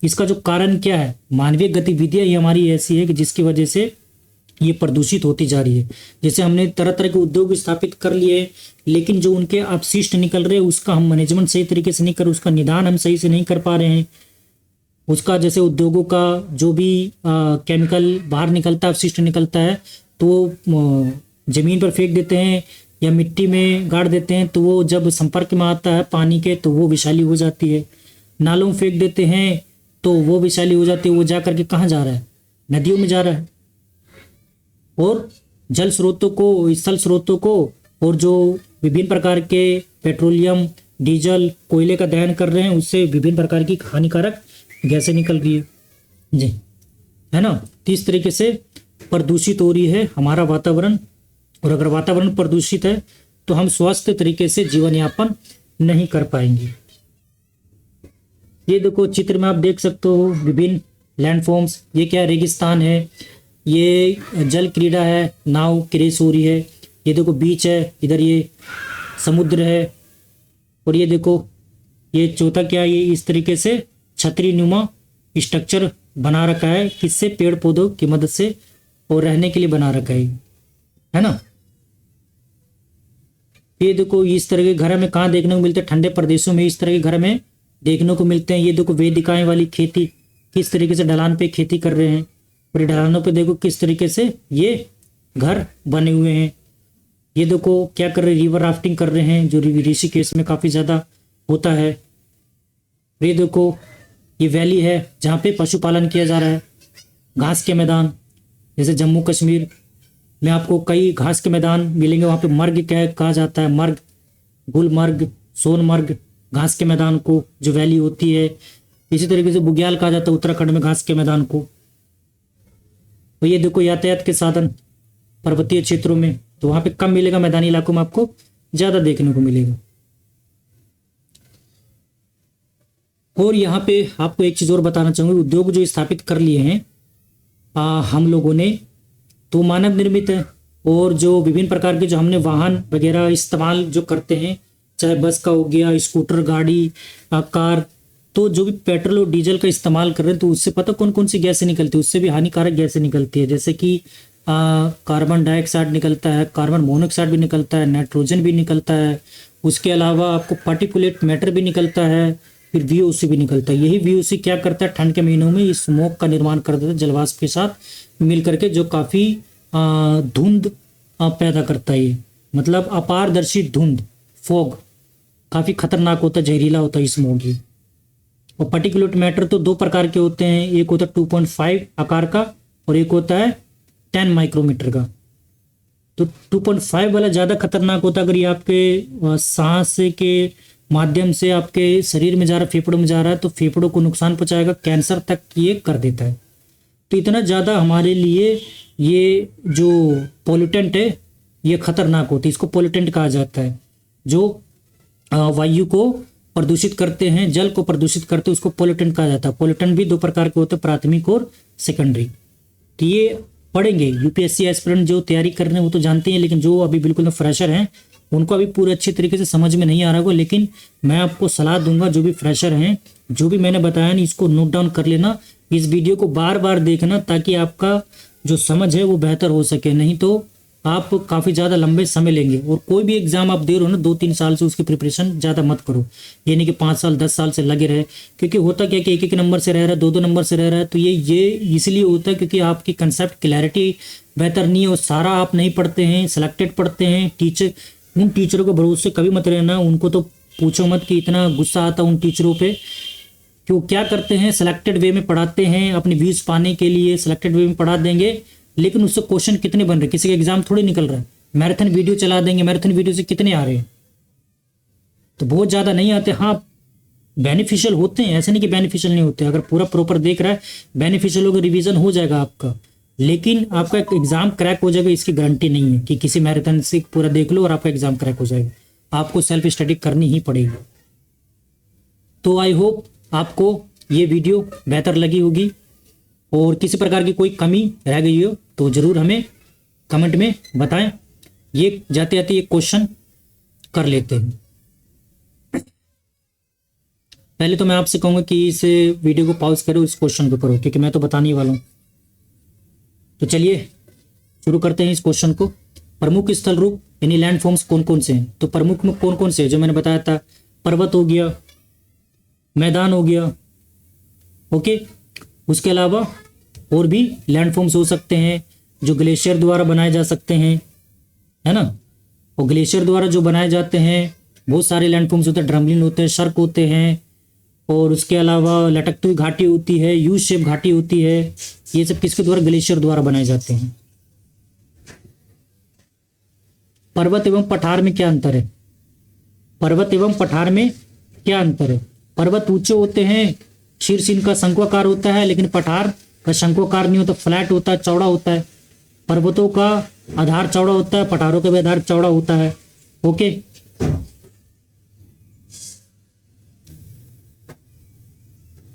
इसका जो कारण क्या है, मानवीय गतिविधियाँ ही हमारी ऐसी है कि जिसकी वजह से ये प्रदूषित होती जा रही है। जैसे हमने तरह तरह के उद्योग स्थापित कर लिए, लेकिन जो उनके अपशिष्ट निकल रहे हैं उसका हम मैनेजमेंट सही तरीके से नहीं कर, उसका निदान हम सही से नहीं कर पा रहे हैं। उसका जैसे उद्योगों का जो भी केमिकल बाहर निकलता है, अपशिष्ट निकलता है, तो ज़मीन पर फेंक देते हैं या मिट्टी में गाड़ देते हैं, तो वो जब संपर्क में आता है पानी के तो वो विषैली हो जाती है। नालों में फेंक देते हैं तो वो विषैली हो जाती है। वो जा करके कहाँ जा रहा है, नदियों में जा रहा है। और जल स्रोतों को, स्थल स्रोतों को, और जो विभिन्न प्रकार के पेट्रोलियम, डीजल, कोयले का दहन कर रहे हैं, उससे विभिन्न प्रकार की हानिकारक गैसें निकल रही है जी, है ना। तो इस तरीके से प्रदूषित हो रही है हमारा वातावरण। और अगर वातावरण प्रदूषित है तो हम स्वस्थ तरीके से जीवन यापन नहीं कर पाएंगे। ये देखो चित्र में आप देख सकते हो विभिन्न लैंडफॉर्म्स। ये क्या है, रेगिस्तान है, ये जल क्रीड़ा है, नाव की रेस हो रही है। ये देखो बीच है, इधर ये समुद्र है। और ये देखो ये चौथा क्या है, ये इस तरीके से छतरी नुमा स्ट्रक्चर बना रखा है, किससे, पेड़ पौधों की मदद से, और रहने के लिए बना रखा है ना। ये देखो इस तरह के घर हमें कहाँ देखने को मिलते हैं, ठंडे प्रदेशों में इस तरह के घर हमें देखने को मिलते हैं। ये देखो वेदिकाएं वाली खेती, किस तरीके से ढलान पे खेती कर रहे हैं, और ढलानों पे देखो किस तरीके से ये घर बने हुए हैं। ये देखो क्या कर रहे हैं, रिवर राफ्टिंग कर रहे हैं, जो ऋषिकेश में काफ़ी ज़्यादा होता है। ये देखो ये वैली है जहाँ पे पशुपालन किया जा रहा है। घास के मैदान, जैसे जम्मू कश्मीर में आपको कई घास के मैदान मिलेंगे, वहाँ पे मर्ग क्या कहा जाता है, मर्ग, गुलमर्ग, सोनमर्ग, घास के मैदान को, जो वैली होती है। इसी तरीके से बुग्याल कहा जाता है उत्तराखंड में घास के मैदान को। तो ये देखो यातायात के साधन पर्वतीय क्षेत्रों में, तो वहाँ पे कम मिलेगा, मैदानी इलाकों में आपको ज़्यादा देखने को मिलेगा। और यहाँ पे आपको एक चीज़ और बताना चाहूँगी, उद्योग जो स्थापित कर लिए हैं हम लोगों ने, तो मानव निर्मित है। और जो विभिन्न प्रकार के जो हमने वाहन वगैरह इस्तेमाल जो करते हैं, चाहे बस का हो गया, स्कूटर, गाड़ी, कार, तो जो भी पेट्रोल और डीजल का इस्तेमाल कर रहे हैं, तो उससे पता कौन कौन सी गैसें निकलती है, उससे भी हानिकारक गैसें निकलती है। जैसे कि कार्बन डाइऑक्साइड निकलता है, कार्बन मोनोऑक्साइड भी निकलता है, नाइट्रोजन भी निकलता है। उसके अलावा आपको पार्टिकुलेट मैटर भी निकलता है, फिर VOC भी निकलता है। यही VOC क्या करता है, ठंड के महीनों में इस स्मोक का निर्माण कर देता है जलवाष्प के साथ मिल करके, जो काफ़ी धुंध पैदा करता है। ये मतलब अपारदर्शी धुंध, फॉग, काफ़ी खतरनाक होता है, जहरीला होता है स्मोक ये। और पार्टिकुलेट मैटर तो दो प्रकार के होते हैं, एक होता है 2.5 आकार का और एक होता है 10 माइक्रोमीटर का। तो 2.5 वाला ज़्यादा खतरनाक होता है। अगर ये आपके सांस के माध्यम से आपके शरीर में जा रहा है, फेफड़ों में जा रहा है, तो फेफड़ों को नुकसान पहुंचाएगा, कैंसर तक ये कर देता है। तो इतना ज़्यादा हमारे लिए ये जो पोल्यूटेंट है ये खतरनाक होती है। इसको पोल्यूटेंट कहा जाता है। जो वायु को प्रदूषित करते हैं, जल को प्रदूषित करते हैं, उसको पोल्यूटेंट कहा जाता है। पोल्यूटेंट भी दो प्रकार के होते हैं, प्राथमिक और सेकेंडरी। तो ये पढ़ेंगे UPSC एस्पिरेंट जो तैयारी कर रहे हैं वो तो जानते हैं, लेकिन जो अभी बिल्कुल फ्रेशर हैं उनको अभी पूरे अच्छे तरीके से समझ में नहीं आ रहा होगा। लेकिन मैं आपको सलाह दूंगा, जो भी फ्रेशर हैं, जो भी मैंने बताया ना, इसको नोट डाउन कर लेना, इस वीडियो को बार बार देखना, ताकि आपका जो समझ है वो बेहतर हो सके। नहीं तो आप काफ़ी ज़्यादा लंबे समय लेंगे। और कोई भी एग्जाम आप दे रहे हो ना 2-3 साल से, उसकी प्रिपरेशन ज़्यादा मत करो। ये नहीं कि 5 साल 10 साल से लगे रहे, क्योंकि होता क्या कि 1-1 नंबर से रह रहा है, 2-2 नंबर से रह रहा है। तो ये इसलिए होता है क्योंकि आपकी कंसेप्ट क्लैरिटी बेहतर नहीं है, और सारा आप नहीं पढ़ते हैं, सिलेक्टेड पढ़ते हैं। टीचर, उन टीचरों के भरोसे कभी मत रहना, उनको तो पूछो मत कि इतना गुस्सा आता उन टीचरों पे कि वो क्या करते हैं, सिलेक्टेड वे में पढ़ाते हैं, अपने व्यूज पाने के लिए सिलेक्टेड वे में पढ़ा देंगे, लेकिन उससे क्वेश्चन कितने बन रहे, किसी का एग्जाम थोड़ी निकल रहा है। मैराथन वीडियो चला देंगे, मैराथन वीडियो से कितने आ रहे हैं, तो बहुत ज़्यादा नहीं आते। हाँ बेनिफिशियल होते हैं, ऐसे नहीं कि बेनिफिशियल नहीं होते। अगर पूरा प्रॉपर देख रहा है, बेनिफिशियल होगा, रिवीजन हो जाएगा आपका। लेकिन आपका एग्जाम क्रैक हो जाएगा इसकी गारंटी नहीं है कि किसी मैराथन से पूरा देख लो और आपका एग्जाम क्रैक हो जाएगा। आपको सेल्फ स्टडी करनी ही पड़ेगी। तो आई होप आपको ये वीडियो बेहतर लगी होगी, और किसी प्रकार की कोई कमी रह गई हो तो ज़रूर हमें कमेंट में बताएं। ये जाते जाते ये क्वेश्चन कर लेते हैं। पहले तो मैं आपसे कहूँगा कि इस वीडियो को पॉज करो, इस क्वेश्चन को करो, क्योंकि मैं तो बताने वाला हूँ। तो चलिए शुरू करते हैं इस क्वेश्चन को। प्रमुख स्थल रूप यानी लैंड फॉर्म्स कौन कौन से हैं? तो प्रमुख में कौन कौन से हैं जो मैंने बताया था? पर्वत हो गया, मैदान हो गया, ओके। उसके अलावा और भी लैंड फॉर्म्स हो सकते हैं जो ग्लेशियर द्वारा बनाए जा सकते हैं, है ना। और ग्लेशियर द्वारा जो बनाए जाते हैं बहुत सारे लैंड फॉर्म्स होते हैं, ड्रमलिन होते हैं, शर्क होते हैं, और उसके अलावा लटकती हुई घाटी होती है, यू शेप घाटी होती है। ये सब किसके द्वारा? ग्लेशियर द्वारा बनाए जाते हैं। पर्वत एवं पठार में क्या अंतर है? पर्वत एवं पठार में क्या अंतर है? पर्वत ऊंचे होते हैं, शीर्ष इनका शंक्वाकार होता है, लेकिन पठार का शंक्वाकार नहीं होता, फ्लैट होता है, चौड़ा होता है। पर्वतों का आधार चौड़ा होता है, पठारों का भी आधार चौड़ा होता है, ओके।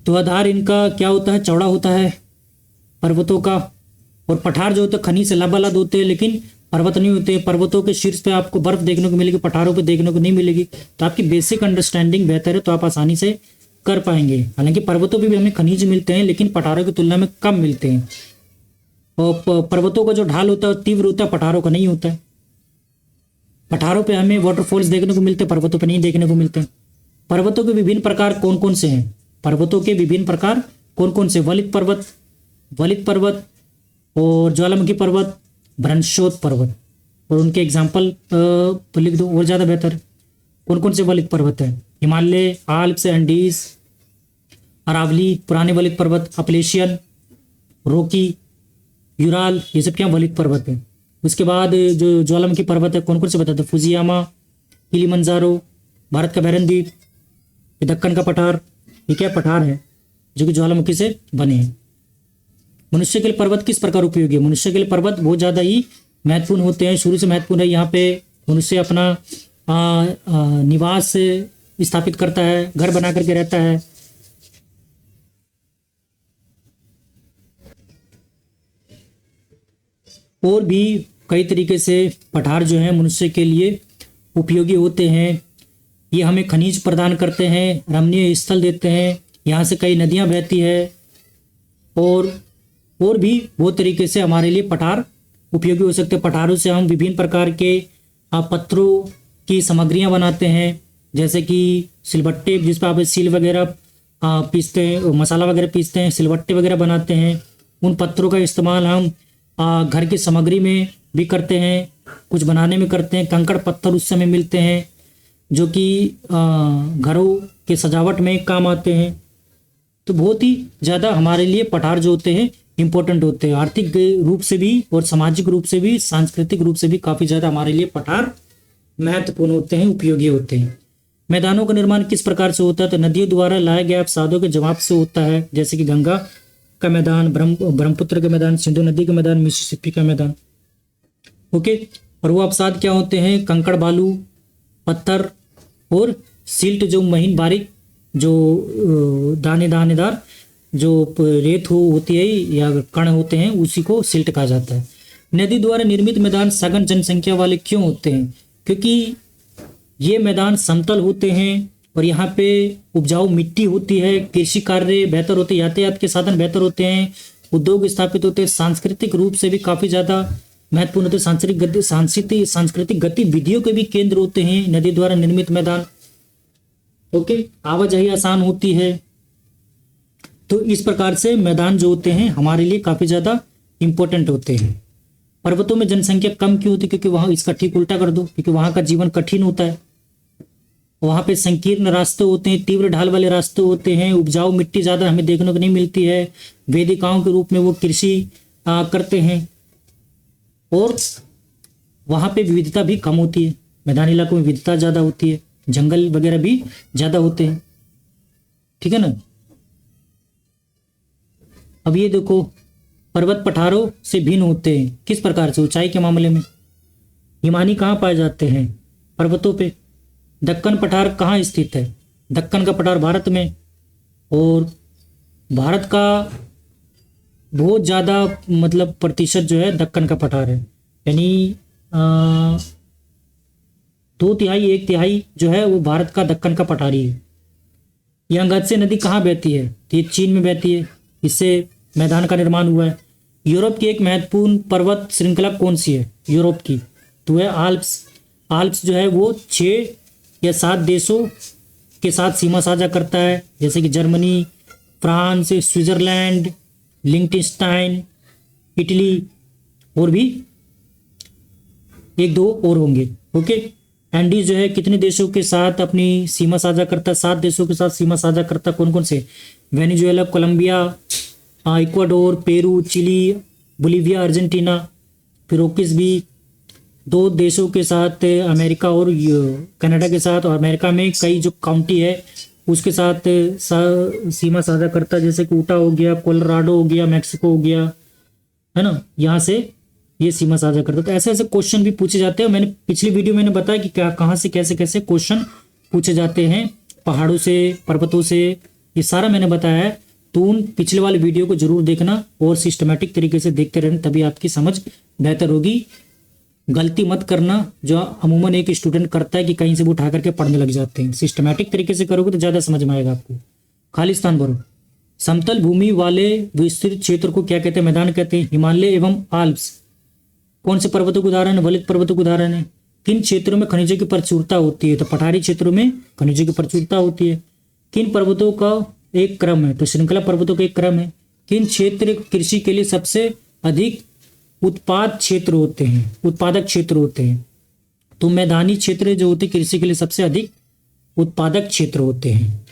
तो आधार इनका क्या होता है? चौड़ा होता है पर्वतों का। और पठार जो होते हैं खनिज से लबालब होते हैं, लेकिन पर्वत नहीं होते। पर्वतों के शीर्ष पे आपको बर्फ देखने को मिलेगी, पठारों पे देखने को नहीं मिलेगी। तो आपकी बेसिक अंडरस्टैंडिंग बेहतर है तो आप आसानी से कर पाएंगे। हालांकि पर्वतों पे भी हमें खनिज मिलते हैं, लेकिन पठारों की तुलना में कम मिलते हैं। और पर्वतों का जो ढाल होता है तीव्र होता है, पठारों का नहीं होता है। पठारों पे हमें वाटरफॉल्स देखने को मिलते हैं, पर्वतों पे नहीं देखने को मिलते हैं। पर्वतों के विभिन्न प्रकार कौन कौन से हैं? पर्वतों के विभिन्न प्रकार कौन कौन से? वलित पर्वत और ज्वालामुखी पर्वत, भ्रंशोत पर्वत। और उनके एग्जाम्पल तो लिख दो और ज़्यादा बेहतर। कौन कौन से वलित पर्वत हैं? हिमालय, आल्प्स, एंडीज, अरावली, पुराने वलित पर्वत, अपलेशियन, रोकी, यूराल, ये सब क्या वलित पर्वत है। उसके बाद जो ज्वालामुखी पर्वत है कौन कौन से बताते हैं? फुजियामा, किलिमंजारो, भारत का बैरन द्वीप, दक्कन का पठार, ये क्या पठार है जो कि ज्वालामुखी से बने हैं। मनुष्य के लिए पर्वत किस प्रकार उपयोगी है? मनुष्य के लिए पर्वत बहुत ज़्यादा ही महत्वपूर्ण होते हैं, शुरू से महत्वपूर्ण है। यहाँ पे मनुष्य अपना निवास स्थापित करता है, घर बना करके रहता है। और भी कई तरीके से पठार जो हैं मनुष्य के लिए उपयोगी होते हैं। ये हमें खनिज प्रदान करते हैं, रमणीय स्थल देते हैं, यहाँ से कई नदियाँ बहती है, और भी बहुत तरीके से हमारे लिए पठार उपयोगी हो सकते हैं। पठारों से हम विभिन्न प्रकार के पत्थरों की सामग्रियाँ बनाते हैं, जैसे कि सिलबट्टे जिस पर आप सिल वगैरह पीसते हैं, मसाला वगैरह पीसते हैं, सिलबट्टे वगैरह बनाते हैं। उन पत्थरों का इस्तेमाल हम घर की सामग्री में भी करते हैं, कुछ बनाने में करते हैं। कंकड़ पत्थर उस समय मिलते हैं जो कि घरों के सजावट में काम आते हैं। तो बहुत ही ज़्यादा हमारे लिए पठार जो होते हैं इम्पोर्टेंट होते हैं। आर्थिक रूप से भी और सामाजिक रूप से भी, सांस्कृतिक रूप से भी काफ़ी ज़्यादा हमारे लिए पठार महत्वपूर्ण होते हैं, उपयोगी होते हैं। मैदानों का निर्माण किस प्रकार से होता है? तो नदियों द्वारा लाए गए अवसादों के जवाब से होता है, जैसे कि गंगा का मैदान, ब्रह्मपुत्र का मैदान, सिंधु नदी का मैदान, मिसिसिपी का मैदान, ओके। और वो अवसाद क्या होते हैं? कंकड़, बालू, पत्थर और सिल्ट, जो महीन बारीक जो दानेदार जो रेत होती है या कण होते हैं, उसी को सिल्ट कहा जाता है। नदी द्वारा निर्मित मैदान सघन जनसंख्या वाले क्यों होते हैं? क्योंकि ये मैदान समतल होते हैं और यहाँ पे उपजाऊ मिट्टी होती है, कृषि कार्य बेहतर होते हैं, यातायात के साधन बेहतर होते हैं, उद्योग स्थापित होते हैं, सांस्कृतिक रूप से भी काफ़ी ज़्यादा महत्वपूर्ण होते हैं, सांस्कृतिक गतिविधियों के भी केंद्र होते हैं नदी द्वारा निर्मित मैदान, ओके। आवाजाही आसान होती है। तो इस प्रकार से मैदान जो होते हैं हमारे लिए काफ़ी ज़्यादा इम्पोर्टेंट होते हैं। पर्वतों में जनसंख्या कम क्यों होती है? क्योंकि वहाँ, इसका ठीक उल्टा कर दो, क्योंकि वहाँ का जीवन कठिन होता है। वहाँ पे संकीर्ण रास्ते होते हैं, तीव्र ढाल वाले रास्ते होते हैं, उपजाऊ मिट्टी ज़्यादा हमें देखने को नहीं मिलती है, वेदिकाओं के रूप में वो कृषि करते हैं, और वहाँ पे विविधता भी कम होती है। मैदानी इलाकों में विविधता ज़्यादा होती है, जंगल वगैरह भी ज़्यादा होते हैं, ठीक है ना। अब ये देखो, पर्वत पठारों से भिन्न होते हैं। किस प्रकार से? ऊंचाई के मामले में। हिमानी कहाँ पाए जाते हैं? पर्वतों पे। दक्कन पठार कहाँ स्थित है? दक्कन का पठार भारत में। और भारत का बहुत ज़्यादा मतलब प्रतिशत जो है दक्कन का पठार है, यानी 2/3 1/3 जो है वो भारत का दक्कन का पठारी है। यांगात्से नदी कहाँ बहती है? तो ये चीन में बहती है, इससे मैदान का निर्माण हुआ है। यूरोप की एक महत्वपूर्ण पर्वत श्रृंखला कौन सी है? यूरोप की तो है आल्प्स। आल्प्स जो है वो 6 या 7 देशों के साथ सीमा साझा करता है, जैसे कि जर्मनी, फ्रांस, स्विट्जरलैंड, लिंक्टेनस्टाइन, इटली, और भी 1-2 और होंगे। ओके। एंडीज जो है कितने देशों के साथ अपनी सीमा साझा करता है? 7 देशों के साथ सीमा साझा करता है। कौन कौन से? Venezuela, Colombia, Ecuador, Peru, Chile, Bolivia, Argentina. फिर ओकिस भी 2 देशों के साथ, अमेरिका और कनाडा के साथ। और अमेरिका में कई जो काउंटी है उसके साथ सीमा साझा करता है, जैसे कि ऊटा हो गया, कोलोराडो हो गया, मैक्सिको हो गया, है ना, यहाँ से ये सीमा साझा करता है। तो ऐसे ऐसे क्वेश्चन भी पूछे जाते हैं। मैंने पिछली वीडियो में बताया कि क्या कहाँ से कैसे कैसे क्वेश्चन पूछे जाते हैं, पहाड़ों से, पर्वतों से, ये सारा मैंने बताया है। तो उन पिछले वाले वीडियो को जरूर देखना और सिस्टमेटिक तरीके से देखते रहना, तभी आपकी समझ बेहतर होगी। गलती मत करना जो अमूमन एक स्टूडेंट करता है कि कहीं से वो उठा करके पढ़ने लग जाते हैं। सिस्टमेटिक तरीके से करोगे तो ज़्यादा समझ में आएगा आपको। खालिस्तान भरो। समतल भूमि वाले विस्तृत क्षेत्र को क्या कहते हैं? मैदान कहते हैं। हिमालय एवं आल्प्स कौन से पर्वतों के उदाहरण है? वलित पर्वतों के उदाहरण है। किन क्षेत्रों में खनिजों की प्रचुरता होती है? तो पठारी क्षेत्रों में खनिजों की प्रचुरता होती है। किन पर्वतों का एक क्रम है? तो श्रृंखला पर्वतों का एक क्रम है। किन क्षेत्र कृषि के लिए सबसे अधिक उत्पादक क्षेत्र होते हैं? तो मैदानी क्षेत्र जो होते हैं कृषि के लिए सबसे अधिक उत्पादक क्षेत्र होते हैं।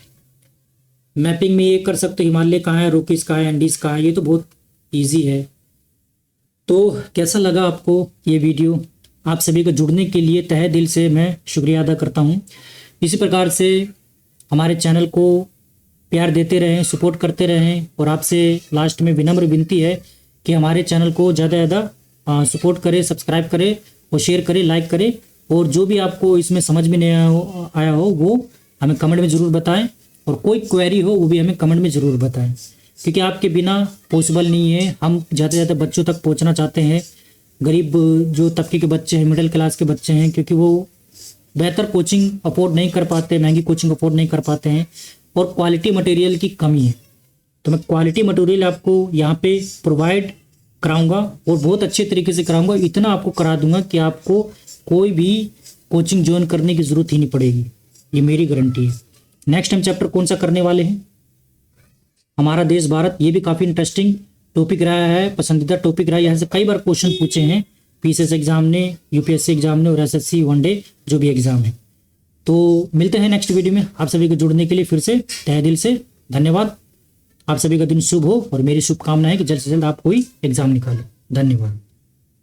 मैपिंग में ये कर सकते हो, हिमालय कहाँ है, रोकीज कहाँ है, एंडीज कहाँ है, ये तो बहुत इजी है। तो कैसा लगा आपको ये वीडियो? आप सभी को जुड़ने के लिए तहे दिल से मैं शुक्रिया अदा करता हूँ। इसी प्रकार से हमारे चैनल को प्यार देते रहें, सपोर्ट करते रहें। और आपसे लास्ट में विनम्र विनती है कि हमारे चैनल को ज़्यादा से ज़्यादा सपोर्ट करें, सब्सक्राइब करें और शेयर करें, लाइक करें। और जो भी आपको इसमें समझ में नहीं आया हो वो हमें कमेंट में ज़रूर बताएं, और कोई क्वेरी हो वो भी हमें कमेंट में ज़रूर बताएं, क्योंकि आपके बिना पॉसिबल नहीं है। हम ज़्यादा से ज़्यादा बच्चों तक पहुंचना चाहते हैं। गरीब जो तबके के बच्चे हैं, मिडिल क्लास के बच्चे हैं, क्योंकि वो बेहतर कोचिंग अफोर्ड नहीं कर पाते, महंगी कोचिंग अफोर्ड नहीं कर पाते हैं, और क्वालिटी मटेरियल की कमी है। तो मैं क्वालिटी मटेरियल आपको यहाँ पे प्रोवाइड कराऊंगा, और बहुत अच्छे तरीके से कराऊंगा। इतना आपको करा दूंगा कि आपको कोई भी कोचिंग ज्वाइन करने की ज़रूरत ही नहीं पड़ेगी, ये मेरी गारंटी है। नेक्स्ट हम चैप्टर कौन सा करने वाले हैं? हमारा देश भारत। ये भी काफ़ी इंटरेस्टिंग टॉपिक रहा है, पसंदीदा टॉपिक रहा है। यहाँ से कई बार क्वेश्चन पूछे हैं पीसीएस एग्जाम ने, यूपीएससी एग्जाम ने, और एसएससी वनडे जो भी एग्जाम है। तो मिलते हैं नेक्स्ट वीडियो में। आप सभी को जुड़ने के लिए फिर से तहे दिल से धन्यवाद। आप सभी का दिन शुभ हो, और मेरी शुभकामना है कि जल्द से जल्द आप कोई एग्जाम निकालें। धन्यवाद।